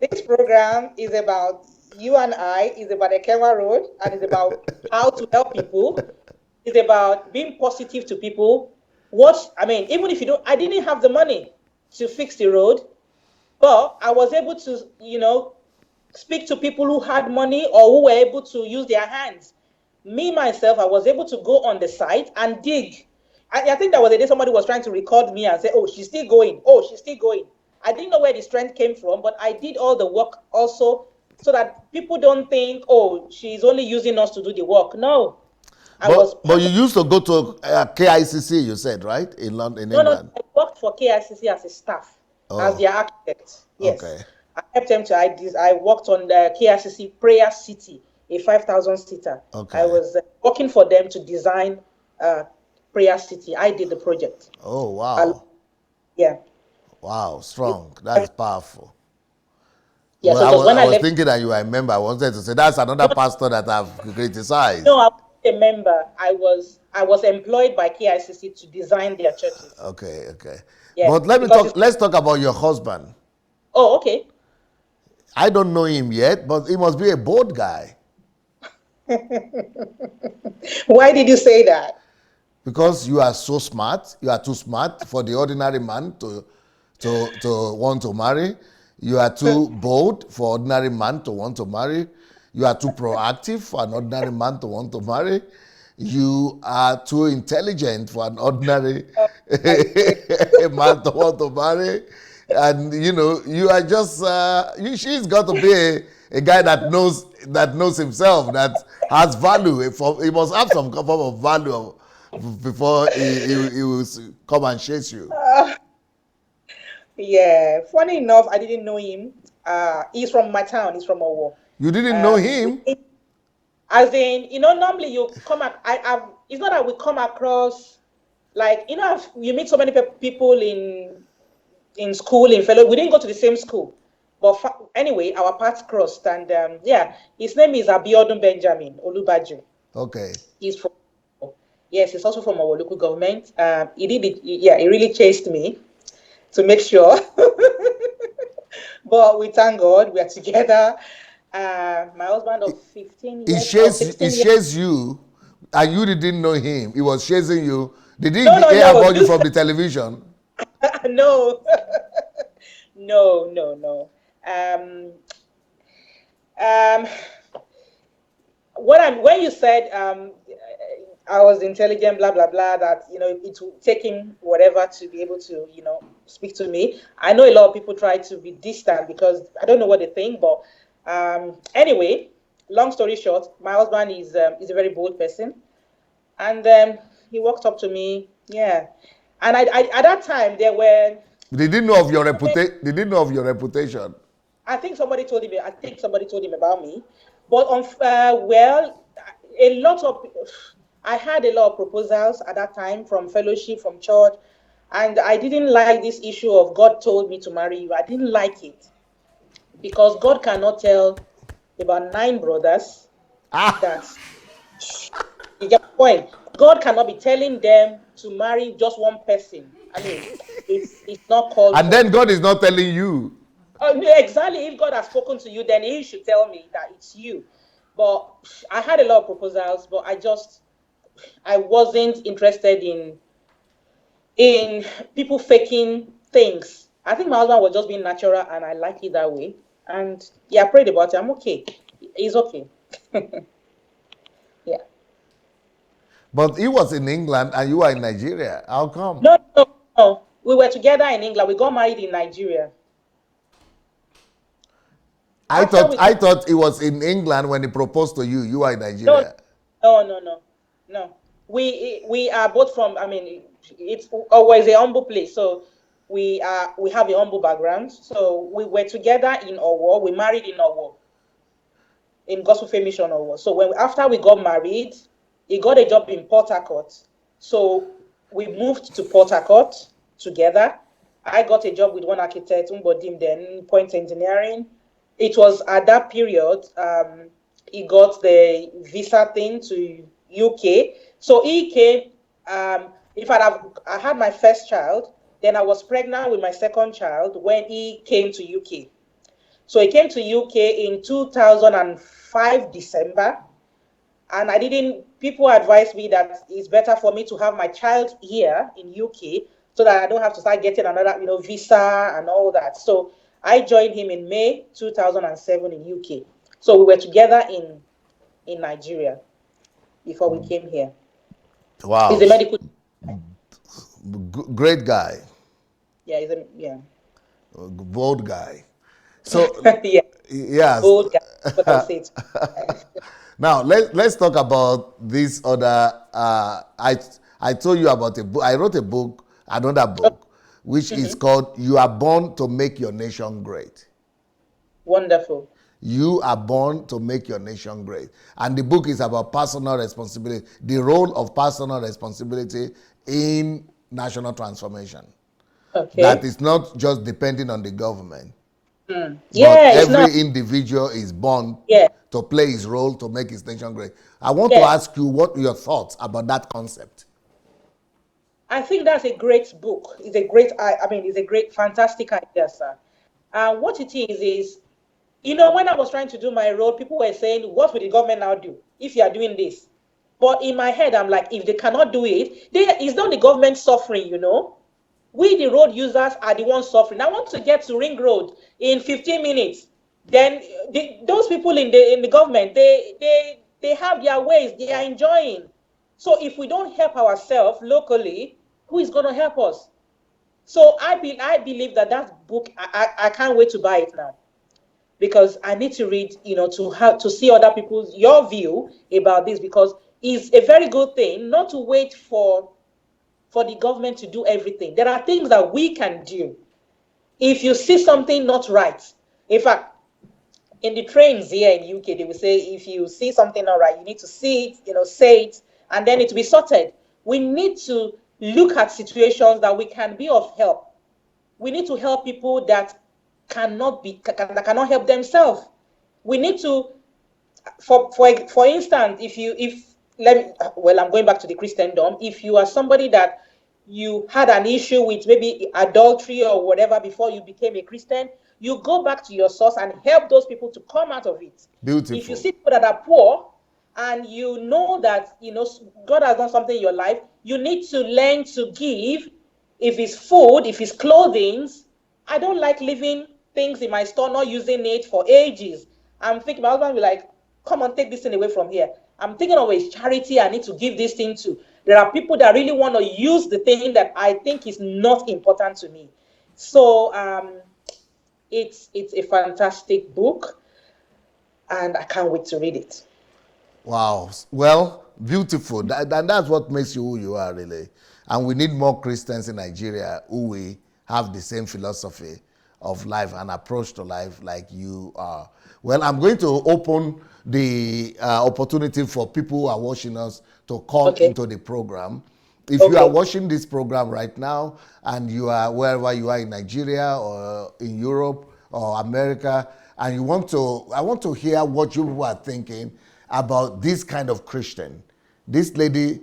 this program is about you and I, is about Ekewa Road, and it's about how to help people. It's about being positive to people. Even if I didn't have the money to fix the road, but I was able to, speak to people who had money or who were able to use their hands. Me, myself, I was able to go on the site and dig. I think there was a day somebody was trying to record me and say, oh, she's still going. Oh, she's still going. I didn't know where the strength came from, but I did all the work also so that people don't think, oh, she's only using us to do the work. No. But you used to go to KICC, you said, right? In England? No, I worked for KICC as a staff, as their architect. Yes. Okay. I helped them I worked on the KICC Prayer City, a 5,000 seater. Okay. I was working for them to design Prayer City. I did the project. Oh, wow. Yeah. Wow, strong. That's powerful. Yeah, well, I was thinking that you are a member. I wanted to say that's another pastor that I've criticized. No, I wasn't a member. I was employed by KICC to design their churches. Okay. Yeah, but let's talk about your husband. Oh, okay. I don't know him yet, but he must be a bold guy. Why did you say that? Because you are so smart. You are too smart for the ordinary man to want to marry. You are too bold for ordinary man to want to marry. You are too proactive for an ordinary man to want to marry. You are too intelligent for an ordinary man to want to marry. And you are just she's got to be a guy that knows himself, that has value. He must have some form of value before he will come and chase you. Yeah, funny enough, I didn't know him. He's from my town. He's from Owo. You didn't know him? As in, normally you come at it's not that we come across like you meet so many people in school in fellow. We didn't go to the same school, but anyway, our paths crossed, and yeah, his name is Abiodun Benjamin OLUBAJU. Okay. He's from yes, he's also from our local government. He did it. Yeah, he really chased me to make sure. But we thank God we are together. My husband of 15 He years, of 16 years. chased you, and you didn't know him. He was chasing you. Did No, he no, hear no. about you from the television? No, no, no, no. Um, um, when you said I was intelligent, blah blah blah, that it will take him whatever to be able to speak to me. I know a lot of people try to be distant because I don't know what they think, but anyway, long story short, my husband is a very bold person, and he walked up to me, yeah, and I at that time there were. They didn't know of your reputation. They didn't know of your reputation. I think somebody told him. I think somebody told him about me, but well, a lot of I had a lot of proposals at that time from fellowship, from church, and I didn't like this issue of God told me to marry you. I didn't like it because God cannot tell about 9 brothers that you get the point. God cannot be telling them to marry just one person. I mean, it's not called And for. then God is not telling you. No, exactly. If God has spoken to you, then He should tell me that it's you. But I had a lot of proposals, but I wasn't interested in people faking things. I think my husband was just being natural, and I like it that way. And yeah, I prayed about it. I'm okay. He's okay. Yeah. But he was in England and you are in Nigeria. How come? No, no, no. We were together in England. We got married in Nigeria. After we I came, thought it was in England when he proposed to you. You are in no, Nigeria. no, no, no, no. We are both from. I mean, it's always a humble place. So we have a humble background. So we were together in Owo. We married in Owo, in Gospel Faith Mission Owo. So after we got married, he got a job in Port Harcourt. So we moved to Port Harcourt together. I got a job with one architect, Umbodim, then Point Engineering. It was at that period he got the visa thing to UK. So he came. If I had my first child, then I was pregnant with my second child when he came to UK. So he came to UK in 2005 December, and I didn't. People advised me that it's better for me to have my child here in UK so that I don't have to start getting another, visa and all that. So I joined him in May 2007 in UK. So we were together in Nigeria before we came here. He's Wow. a medical. Great guy. Yeah, yeah. Bold guy. So, Yeah, yes. bold guy. What I'll say. Now let's talk about this other. I told you about a book. I wrote a book, another book, which is called "You Are Born to Make Your Nation Great." Wonderful. You are born to make your nation great, and the book is about personal responsibility, the role of personal responsibility in national transformation. Okay. That is not just depending on the government. Yeah, But it's not. every individual is born Yeah, to play his role to make his nation great. I want to yeah. ask you what your thoughts about that concept. I think that's a great book. It's a great. I mean, it's a great, fantastic idea, sir. What it is, when I was trying to do my role, people were saying, "What will the government now do if you are doing this?" But in my head, I'm like, if they cannot do it, it's not the government suffering. We, the road users, are the ones suffering. I want to get to Ring Road in 15 minutes. Then those people in the government, they have their ways. They are enjoying. So if we don't help ourselves locally, who is going to help us? So I believe that book, I can't wait to buy it now because I need to read, to see other people's your view about this, because it's a very good thing not to wait for the government to do everything. There are things that we can do. If you see something not right, in fact, in the trains here in the UK, they will say if you see something not right, you need to see it, say it, and then it will be sorted. We need to look at situations that we can be of help. We need to help people that cannot help themselves. We need to, for instance, if let me, well, I'm going back to the Christendom. If you are somebody that you had an issue with maybe adultery or whatever before you became a Christian, you go back to your source and help those people to come out of it. If you Beautiful. see people that are poor and you know that God has done something in your life, you need to learn to give. If it's food, if it's clothing, I don't like leaving things in my store, not using it for ages. I'm thinking my husband will be like, come on, take this thing away from here. I'm thinking of a charity I need to give this thing to. There are people that really want to use the thing that I think is not important to me. So it's a fantastic book, and I can't wait to read it. Wow. Well, beautiful. And that's what makes you who you are, really. And we need more Christians in Nigeria who we have the same philosophy of life and approach to life like you are. Well, I'm going to open the opportunity for people who are watching us to call Okay. into the program. If you are watching this program right now and you are wherever you are in Nigeria or in Europe or America, and I want to hear what you people are thinking about this kind of Christian. This lady,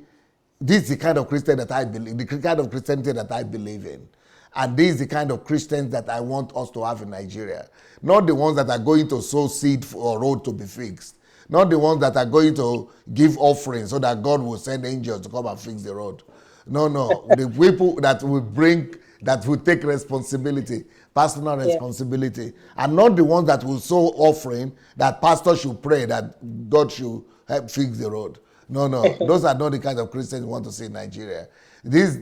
this is the kind of Christian that I believe, the kind of Christianity that I believe in. And this is the kind of Christians that I want us to have in Nigeria. Not the ones that are going to sow seed for a road to be fixed. Not the ones that are going to give offerings so that God will send angels to come and fix the road. No, no. The people that will take responsibility, personal responsibility, and not the ones that will sow offering that pastor should pray that God should help fix the road. No, no. Those are not the kind of Christians we want to see in Nigeria. This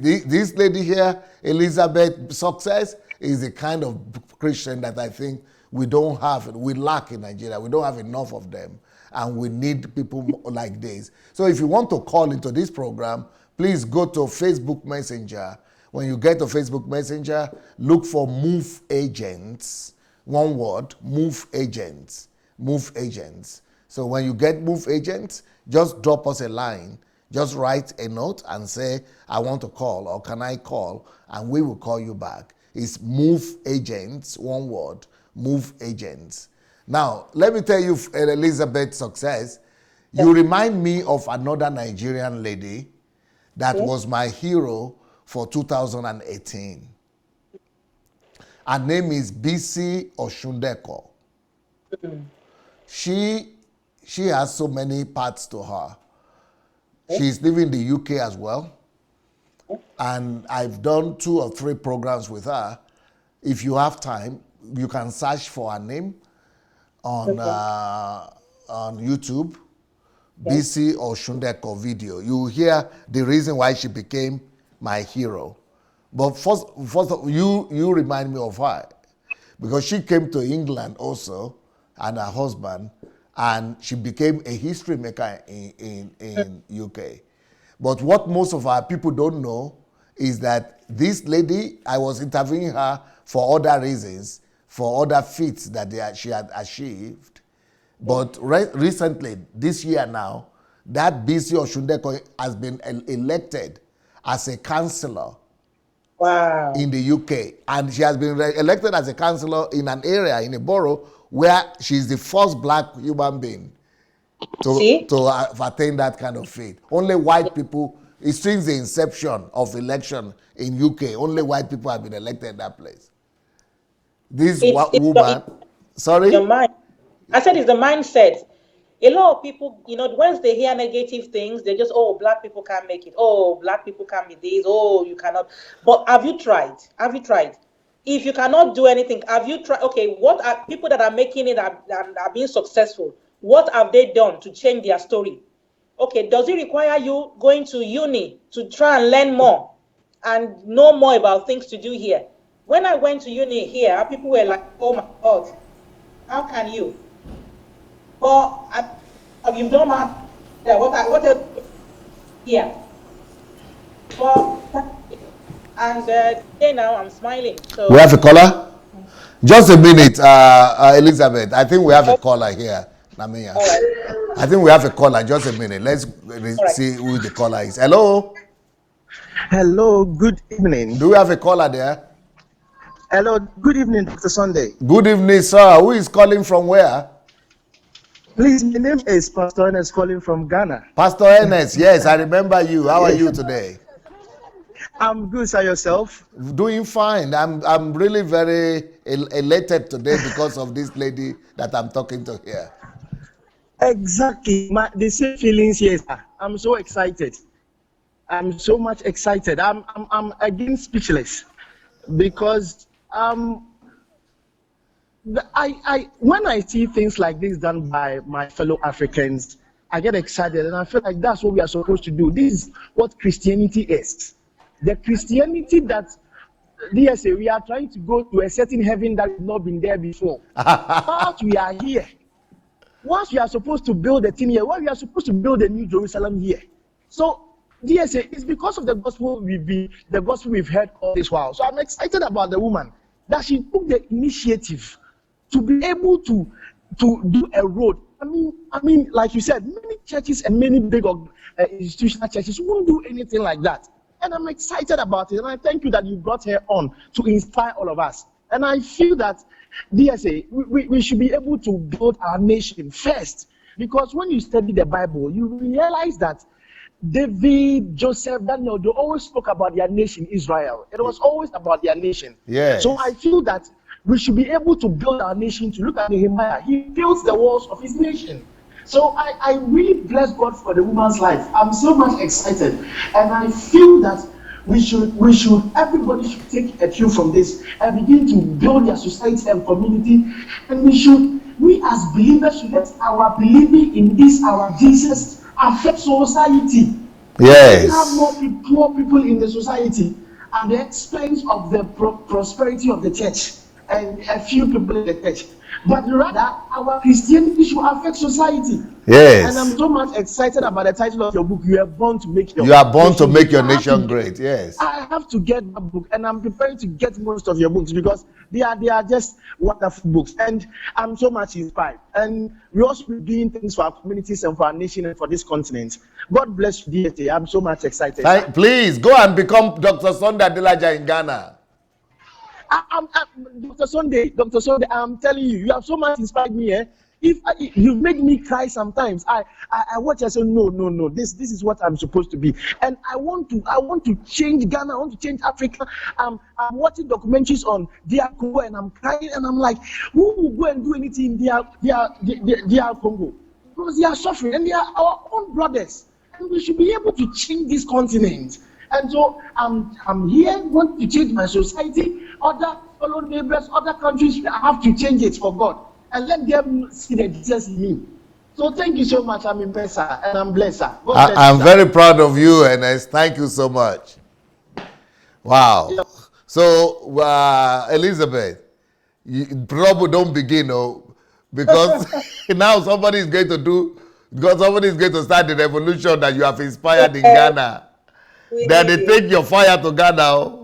lady here, Elizabeth Success, is the kind of Christian that I think we don't have, we lack in Nigeria. We don't have enough of them. And we need people like this. So if you want to call into this program, please go to Facebook Messenger. When you get to Facebook Messenger, look for Move Agents. One word, Move Agents. Move Agents. So when you get Move Agents, just drop us a line. Just write a note and say, I want to call or can I call? And we will call you back. It's Move Agents, one word, Move Agents. Now, let me tell you, Elizabeth Success, you remind me of another Nigerian lady that was my hero for 2018. Her name is BC Oshundeko. She has so many parts to her. She's living in the UK as well. And I've done 2 or 3 programs with her. If you have time, you can search for her name on YouTube, BC Oshundeko video. You will hear the reason why she became my hero. But first you remind me of her because she came to England also and her husband, and she became a history maker in UK. But what most of our people don't know is that this lady, I was interviewing her for other reasons, for other feats that she had achieved. But recently, this year now, that BC Oshundeko has been elected as a councillor in the UK. And she has been elected as a councillor in an area, in a borough, where she's the first black human being to attain that kind of feat. Only white people, since the inception of election in UK, only white people have been elected in that place. This woman, sorry? Your mind. I said it's the mindset. A lot of people, once they hear negative things, they just, oh, black people can't make it. Oh, black people can't be this. Oh, you cannot. But have you tried? Have you tried? If you cannot do anything, have you tried? Okay, what are people that are making it are being successful? What have they done to change their story? Okay, does it require you going to uni to try and learn more and know more about things to do here? When I went to uni here, people were like, oh my God, how can you? But you've done what else here? But and today now I'm smiling. So we have a caller. Just a minute, Elizabeth. I think we have a caller here, Namia. All right. I think we have a caller. Just a minute. Let's All right. see who the caller is. Hello. Hello, good evening. Do we have a caller there? Hello, good evening, Dr. Sunday. Good evening, sir. Who is calling from where? Please, my name is Pastor Ernest calling from Ghana. Pastor Ernest. Yes, I remember you. How are you today? I'm good, sir. Yourself? Doing fine. I'm really very elated today because of this lady that I'm talking to here. Exactly. The same feelings here, sir. I'm so excited. I'm so much excited. I'm again speechless because when I see things like this done by my fellow Africans, I get excited and I feel like that's what we are supposed to do. This is what Christianity is. The Christianity that DSA, we are trying to go to a certain heaven that has not been there before. Whilst we are here, whilst we are supposed to build a thing here, while we are supposed to build a new Jerusalem here. So DSA, it's because of the gospel we've heard all this while. So I'm excited about the woman that she took the initiative to be able to do a road. I mean, like you said, many churches and many big institutional churches won't do anything like that. And I'm excited about it. And I thank you that you brought her on to inspire all of us. And I feel that DSA, we should be able to build our nation first. Because when you study the Bible, you realize that David, Joseph, Daniel, they always spoke about their nation, Israel. It was always about their nation. Yes. So I feel that we should be able to build our nation. To look at Nehemiah, he builds the walls of his nation. So I really bless God for the woman's life. I'm so much excited. And I feel that everybody should take a cue from this and begin to build their society and community. And we as believers should let our believing in this, our Jesus, affect society. Yes. We have more poor people in the society at the expense of the prosperity of the church and a few people in the church. But rather, our Christianity should affect society. Yes. And I'm so much excited about the title of your book. You are born to make your nation great. Yes. I have to get that book, and I'm preparing to get most of your books because they are just wonderful books, and I'm so much inspired. And we also be doing things for our communities and for our nation and for this continent. God bless you, DSA. I'm so much excited. Please go and become Dr. Sunday Adelaja in Ghana. Dr. Sunday, I'm telling you, you have so much inspired me. If you make me cry sometimes, I watch. I say no. This is what I'm supposed to be, and I want to change Ghana. I want to change Africa. I'm watching documentaries on DR Congo, and I'm crying, and I'm like, who will go and do anything in DR Congo? Because they are suffering, and they are our own brothers, and we should be able to change this continent. And so I'm here, want to change my society. Other fellow neighbors, other countries, I have to change it for God and let them see the Jesus in me. So thank you so much. I'm impressed, sir, and I'm blessed, sir. I'm very proud of you, Ernest. Thank you so much. Wow. Yep. So Elizabeth, trouble don't begin, because now somebody is going to start the revolution that you have inspired in Ghana. Then they take your fire to Ghana.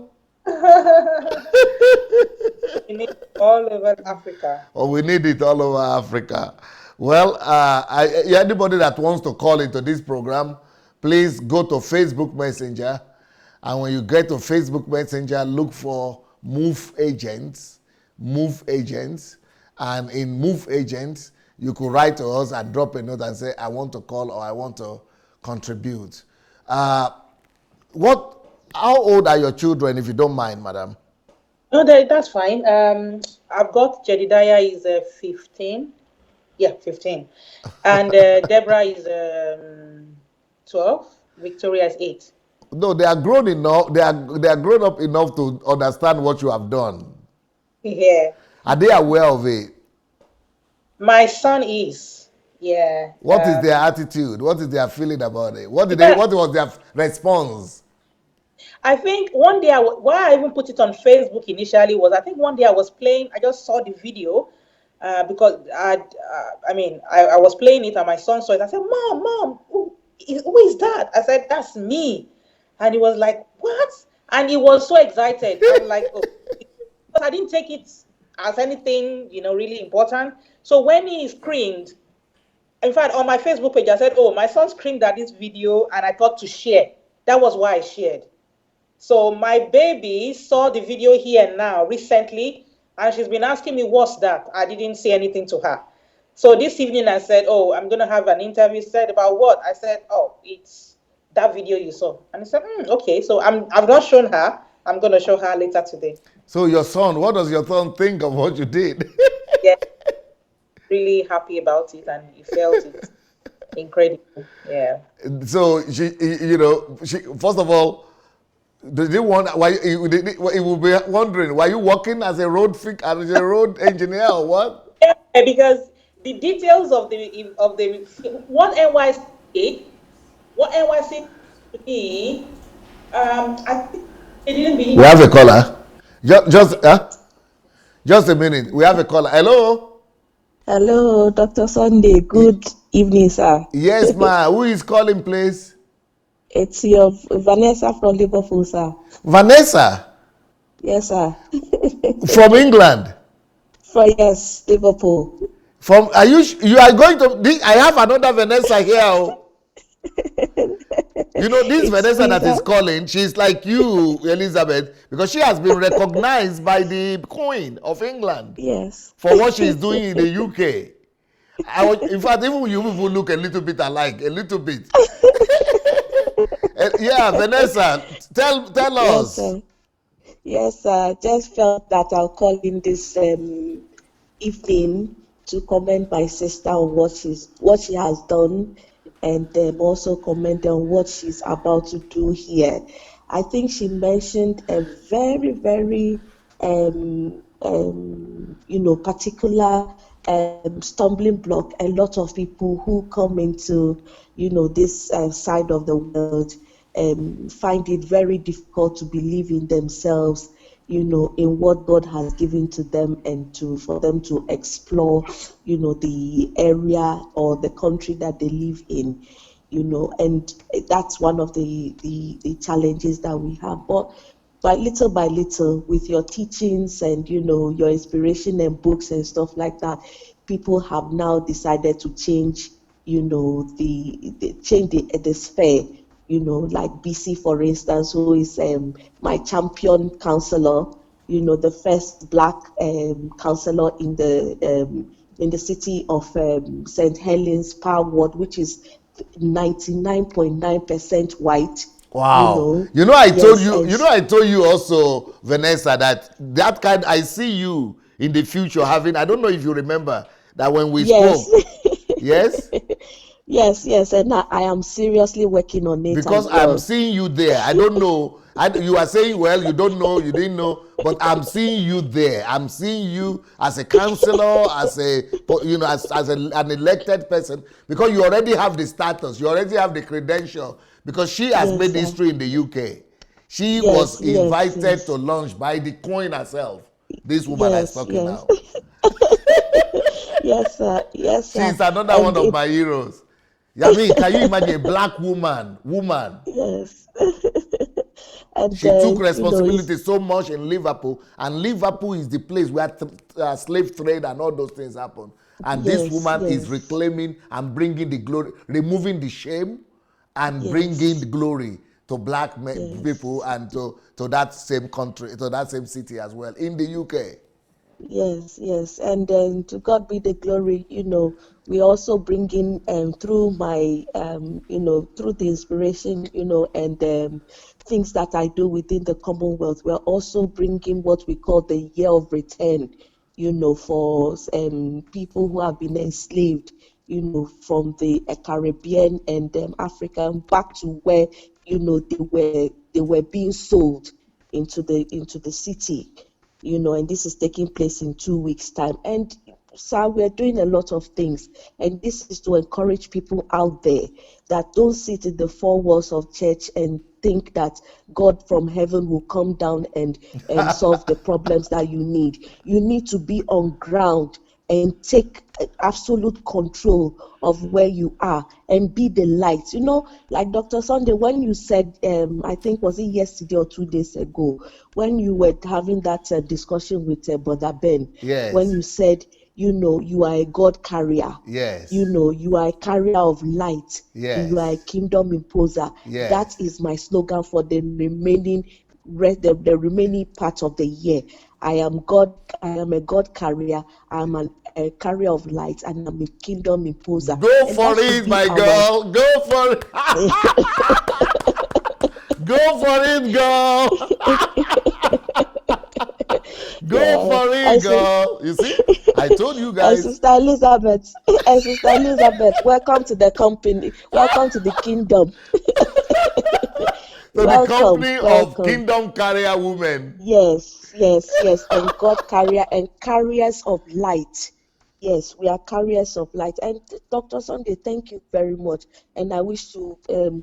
We need it all over Africa. We need it all over Africa. Well, anybody that wants to call into this program, please go to Facebook Messenger. And when you get to Facebook Messenger, look for Move Agents. And in Move Agents, you could write to us and drop a note and say, I want to call or I want to contribute. How old are your children, if you don't mind, madam? No, that's fine. I've got Jedediah is 15. Yeah, 15. And Deborah is 12. Victoria is 8. No, they are grown enough. They are grown up enough to understand what you have done. Yeah. Are they aware of it? My son is. Yeah. What is their attitude? What is their feeling about it? What was their response? I think one day, why I even put it on Facebook initially was, I think one day I was playing, I just saw the video because I was playing it and my son saw it. I said, Mom, who is that? I said, that's me. And he was like, what? And he was so excited. I'm like, oh, because I didn't take it as anything, really important. So when he screamed, in fact, on my Facebook page, I said, oh, my son screamed at this video and I thought to share. That was why I shared. So my baby saw the video here now recently, and she's been asking me, what's that? I didn't say anything to her. So this evening I said, oh, I'm going to have an interview. Said about what? I said, oh, it's that video you saw. And he said, okay. So I've not shown her. I'm going to show her later today. So your son, what does your son think of what you did? Yeah, really happy about it, and he felt it incredible. Yeah. So she, first of all, did you want? Why he would be wondering? Were you working as a road engineer or what? Yeah, because the details of the what NYC to me, I think they didn't believe. We have a caller. Just a minute. We have a caller. Hello. Hello, Dr. Sunday. Good evening, sir. Yes, ma. Who is calling, please? It's your Vanessa from Liverpool, sir. Vanessa. Yes, sir. From England. Yes, Liverpool. Are you are going to? I have another Vanessa here. Oh. This Vanessa that is calling, she's like you, Elizabeth, because she has been recognized by the Queen of England. Yes. For what she's doing in the UK. In fact, even you people look a little bit alike, a little bit. Yeah, Vanessa, tell us. Yes, sir. Yes, sir. Just felt that I'll call in this evening to commend my sister on what she has done, and also comment on what she's about to do here. I think she mentioned a very, very, particular stumbling block. A lot of people who come into, this side of the world find it very difficult to believe in themselves, in what God has given to them, and for them to explore, the area or the country that they live in, and that's one of the challenges that we have. But by little, with your teachings and, your inspiration and books and stuff like that, people have now decided to change, the sphere. Like BC, for instance, who is my champion counselor, the first Black counselor in the city of St. Helens, Power Ward, which is 99.9% white. Wow. I told you also, Vanessa, that kind, I see you in the future having, I don't know if you remember that when we spoke. Yes? Yes, and I am seriously working on it. Because I'm seeing you there. I don't know. You are saying, well, you don't know, you didn't know, but I'm seeing you there. I'm seeing you as a counselor, as an elected person, because you already have the status, you already have the credential, because she has made history in the UK. She was invited to lunch by the Queen herself. This woman is talking now. Yes, sir. She's another one of my heroes. I mean, can you imagine a Black woman? Yes. And she took responsibility so much in Liverpool, and Liverpool is the place where slave trade and all those things happen. And this woman is reclaiming and bringing the glory, removing the shame, and bringing the glory to Black people and to that same country, to that same city as well in the UK. Yes, and to God be the glory. We also bring in through my, through the inspiration, and things that I do within the Commonwealth. We're also bringing what we call the year of return, for people who have been enslaved, from the Caribbean and African back to where, they were being sold into the city. And this is taking place in 2 weeks' time. And so we're doing a lot of things. And this is to encourage people out there that don't sit in the four walls of church and think that God from heaven will come down and solve the problems that you need. You need to be on ground and take absolute control of where you are and be the light. You know, like Dr. Sunday, when you said, I think was it yesterday or 2 days ago, when you were having that discussion with Brother Ben, when Yes. you said, you know, you are a God carrier. Yes. You know, you are a carrier of light. You are a Yes. kingdom imposer. Yes. That is my slogan for the remaining part of the year. I am a God carrier. I'm a carrier of light, and I'm a kingdom imposer. Go And for that should it, be my our girl. Go for it. Go for it, girl. Go yeah. for it, girl. You see? I told you guys. Sister Elizabeth, Sister Elizabeth, welcome to the company. Welcome to the kingdom. To the Welcome, company of welcome. Kingdom Carrier Women. Yes, and God carrier and carriers of light. Yes, we are carriers of light. And Dr. Sunday, thank you very much. And I wish to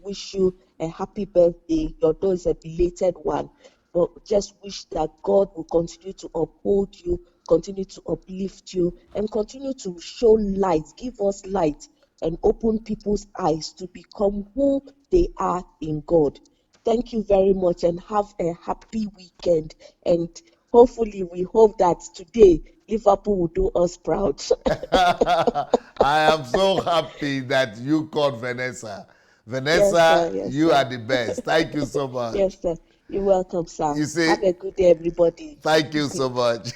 wish you a happy birthday, although it's a belated one. But just wish that God will continue to uphold you, continue to uplift you, and continue to show light, give us light, and open people's eyes to become who they are in God. Thank you very much and have a happy weekend. And hopefully, we hope that today Liverpool will do us proud. I am so happy that you called Vanessa. Yes, sir. Vanessa, Yes, you sir. are the best. Thank you so much. Yes, sir. You're welcome, sir. You see, Have a good day, everybody. thank you so much.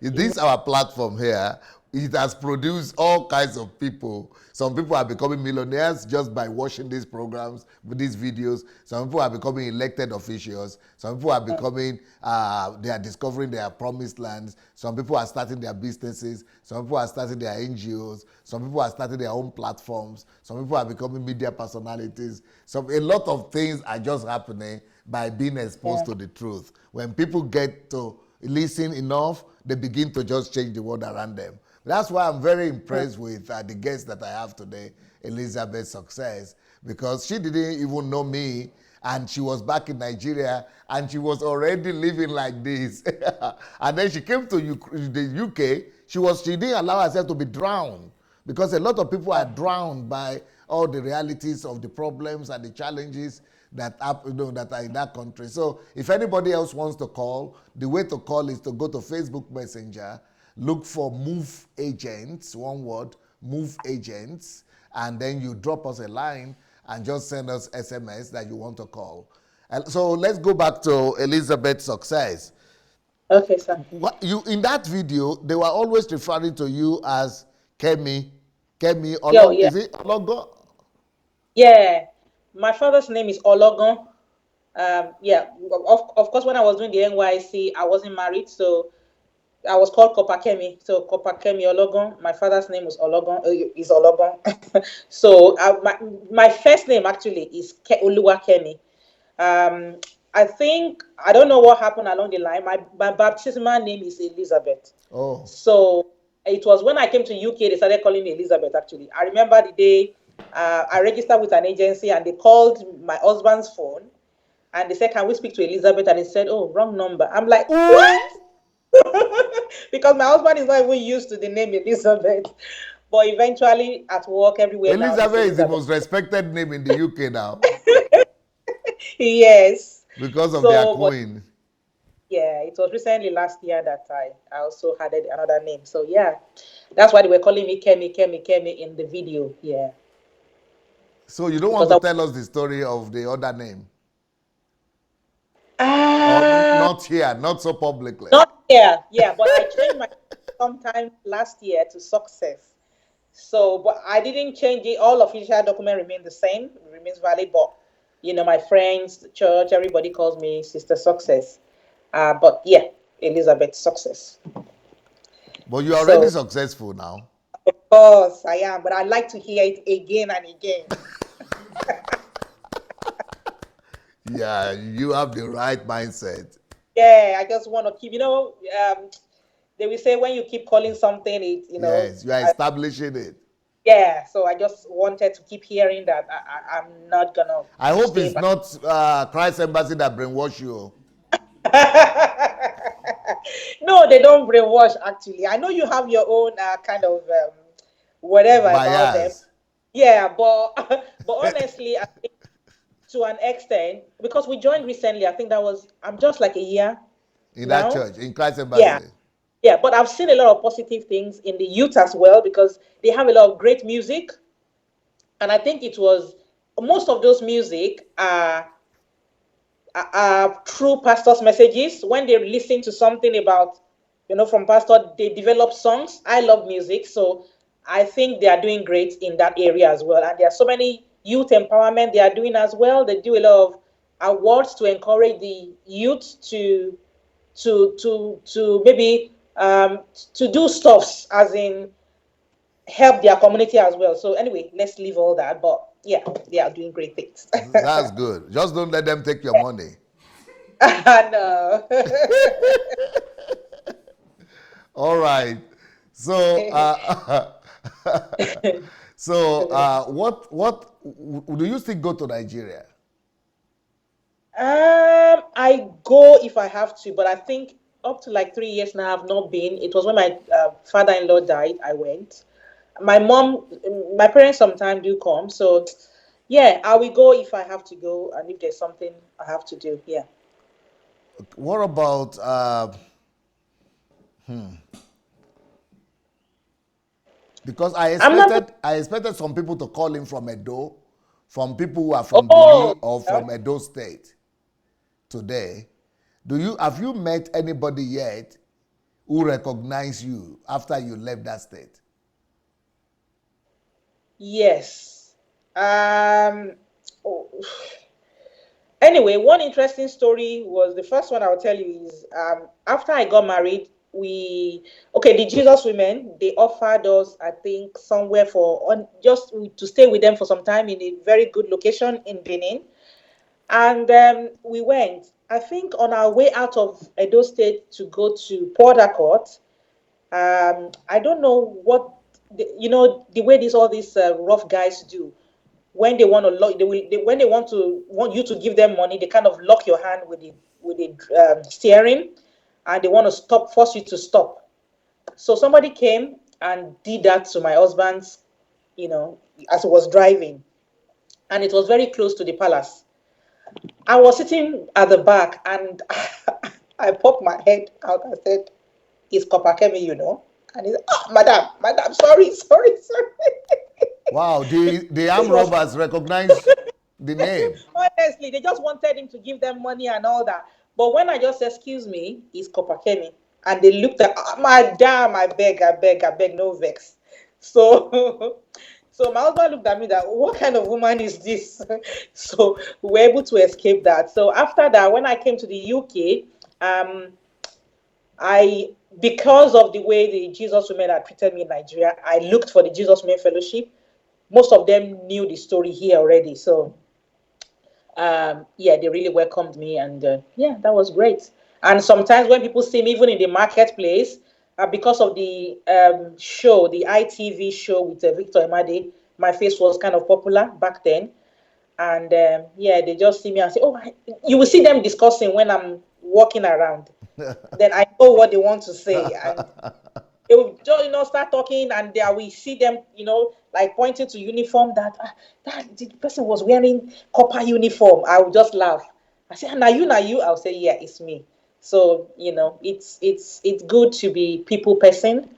This our platform here. It has produced all kinds of people. Some people are becoming millionaires just by watching these programs, these videos. Some people are becoming elected officials. Some people are becoming, they are discovering their promised lands. Some people are starting their businesses. Some people are starting their NGOs. Some people are starting their own platforms. Some people are becoming media personalities. A lot of things are just happening by being exposed to the truth. When people get to listen enough, they begin to just change the world around them. That's why I'm very impressed with the guest that I have today, Elizabeth Success, because she didn't even know me, and she was back in Nigeria, and she was already living like this. And then she came to the UK. She didn't allow herself to be drowned, because a lot of people are drowned by all the realities of the problems and the challenges that are in that country. So if anybody else wants to call, the way to call is to go to Facebook Messenger, look for Move Agents, one word, Move Agents, and then you drop us a line and just send us SMS that you want to call. And so let's go back to Elizabeth Success. Okay, sir. In that video, they were always referring to you as Kemi. Yo, yeah. Is it Ologo? Yeah. My father's name is Ologon. Yeah. Of course, when I was doing the NYC, I wasn't married, so I was called Kopakemi. So Kopakemi Ologon. My father's name was Ologon. Is Ologon. So my first name actually is Oluwakemi. I think I don't know what happened along the line. My baptismal name is Elizabeth. Oh. So it was when I came to UK, they started calling me Elizabeth, actually. I remember the day I registered with an agency and they called my husband's phone and they said, can we speak to Elizabeth? And he said, oh, wrong number. I'm like, what? Because my husband is not even used to the name Elizabeth. But eventually at work, everywhere now, Elizabeth is the most respected name in the UK now. Yes. Because of their queen. Yeah, it was recently last year that I also added another name. So yeah, that's why they were calling me Kemi in the video. Yeah. So you don't want to tell us the story of the other name? Or not here, not so publicly. Not here, yeah. But I changed my sometime last year to Success. So, but I didn't change it. All official document remain the same, remains valid. But my friends, the church, everybody calls me Sister Success. But yeah, Elizabeth Success. But you're already successful now. Of course, I am. But I like to hear it again and again. Yeah, you have the right mindset. Yeah, I just want to keep, they will say when you keep calling something, Yes, you are establishing it. Yeah, so I just wanted to keep hearing that. I'm not going to. I hope it's not Christ Embassy that brainwash you. No, they don't brainwash. Actually, I know you have your own kind of whatever about them. Bias Yeah, but but honestly, I think to an extent, because we joined recently, I think that was I'm just like a year in that now. church, in Christ Yeah, Embassy. yeah, but I've seen a lot of positive things in the youth as well because they have a lot of great music, and I think it was most of those music are true pastors' messages. When they listen to something about, from pastor, they develop songs. I love music, so I think they are doing great in that area as well. And there are so many youth empowerment they are doing as well. They do a lot of awards to encourage the youth to maybe to do stuffs as in help their community as well. So anyway, let's leave all that. But yeah, they are doing great things. That's good. Just don't let them take your money. No. All right. So, what do you still go to Nigeria? I go if I have to, but I think up to like 3 years now I've not been. It was when my father-in-law died, I went. My mom, my parents sometimes do come, so yeah, I will go if I have to go, and if there's something I have to do, yeah. What about because I'm not. I expected some people to call in from Edo, from people who are from Oh, Benin or yeah. from Edo State today. Have you met anybody yet who recognize you after you left that state? Yes. Oh, anyway, one interesting story was the first one I'll tell you is after I got married, the Jesus women, they offered us, I think, somewhere for just to stay with them for some time in a very good location in Benin. And we went. I think on our way out of Edo State to go to Port Harcourt, I don't know what the way these all these rough guys do when they want to lock when they want you to give them money, they kind of lock your hand with the steering, and they want to force you to stop. So somebody came and did that to my husband's, as he was driving, and it was very close to the palace. I was sitting at the back, and I popped my head out. I said, "It's Copper Kemi, And he said, "Oh, madam, sorry, sorry, sorry." Wow, the This armed was robbers recognize the name. honestly, they just wanted him to give them money and all that. But when I just excuse me, it's Copper Kemi. And they looked at madam, I beg, no vex. So so my husband looked at me that what kind of woman is this? So we were able to escape that. So after that, when I came to the UK, I because of the way the Jesus women had treated me in Nigeria, I looked for the Jesus Women Fellowship. Most of them knew the story here already. So yeah, they really welcomed me, and yeah, that was great. And sometimes when people see me, even in the marketplace, because of the show, the ITV show with Victor Emade, my face was kind of popular back then. And yeah, they just see me and say, "Oh, you will see them discussing when I'm walking around." Then I know what they want to say, and they will just start talking, and there we see them like pointing to uniform that the person was wearing copper uniform. I will just laugh. I say, now you, I'll say, yeah, it's me. So it's good to be people person,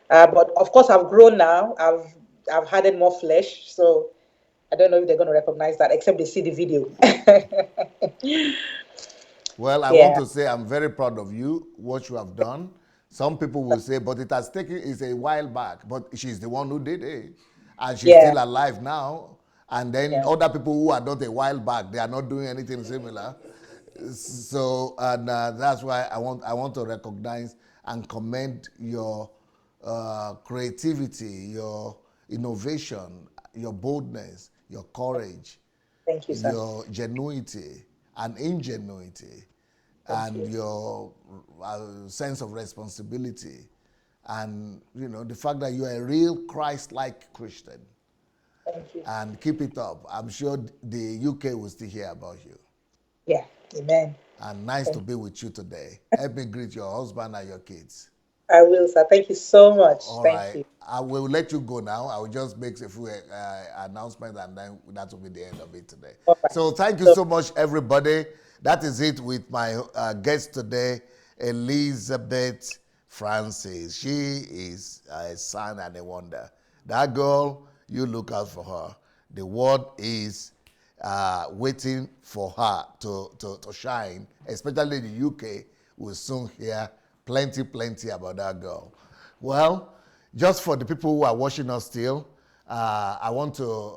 but of course I've grown now. I've added more flesh, so I don't know if they're going to recognize that except they see the video. Well, I want Yeah, to say I'm very proud of you, what you have done. Some people will say, but it has taken, it's a while back, but she's the one who did it. And she's yeah, still alive now. And then yeah. other people who are not a while back, they are not doing anything similar. So, and that's why I want to recognize and commend your creativity, your innovation, your boldness, your courage, Thank you, sir. your genuity and ingenuity, Thank and you. your sense of responsibility, and the fact that you're a real Christ-like Christian. Thank you. And keep it up. I'm sure the UK will still hear about you. Yeah, Amen. And nice to be with you today. Help me greet your husband and your kids. I will, sir. Thank you so much. All Thank right. you. I will let you go now. I will just make a few announcements and then that will be the end of it today. All right. So thank you So, so much, everybody. That is it with my guest today, Elizabeth Francis. She is a sign and a wonder. That girl, you look out for her. The world is waiting for her to shine, especially the UK will soon hear plenty about that girl. Well, just for the people who are watching us still, I want to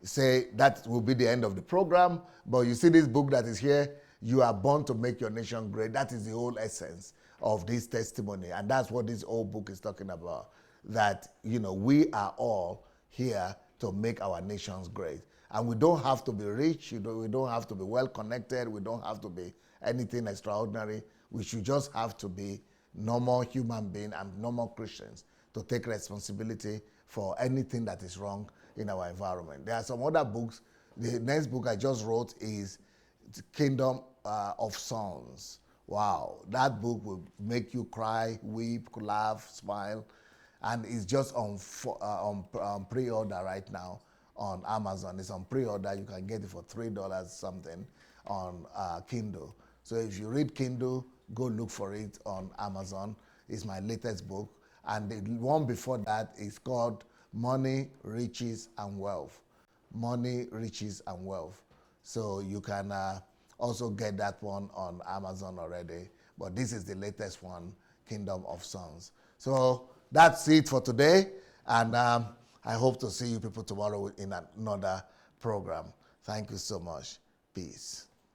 say that will be the end of the program. But you see this book that is here, You Are Born to Make Your Nation Great. That is the whole essence of this testimony. And that's what this whole book is talking about. That, we are all here to make our nations great. And we don't have to be rich, we don't have to be well connected, we don't have to be anything extraordinary. We should just have to be normal human beings and normal Christians to take responsibility for anything that is wrong in our environment. There are some other books. The next book I just wrote is Kingdom of Sons. Wow, that book will make you cry, weep, laugh, smile, and it's just on pre-order right now on Amazon. It's on pre-order. You can get it for $3 something on Kindle. So if you read Kindle, go look for it on Amazon. It's my latest book. And the one before that is called Money, Riches, and Wealth. Money, Riches, and Wealth. So you can also get that one on Amazon already. But this is the latest one, Kingdom of Sons. So that's it for today. And I hope to see you people tomorrow in another program. Thank you so much. Peace.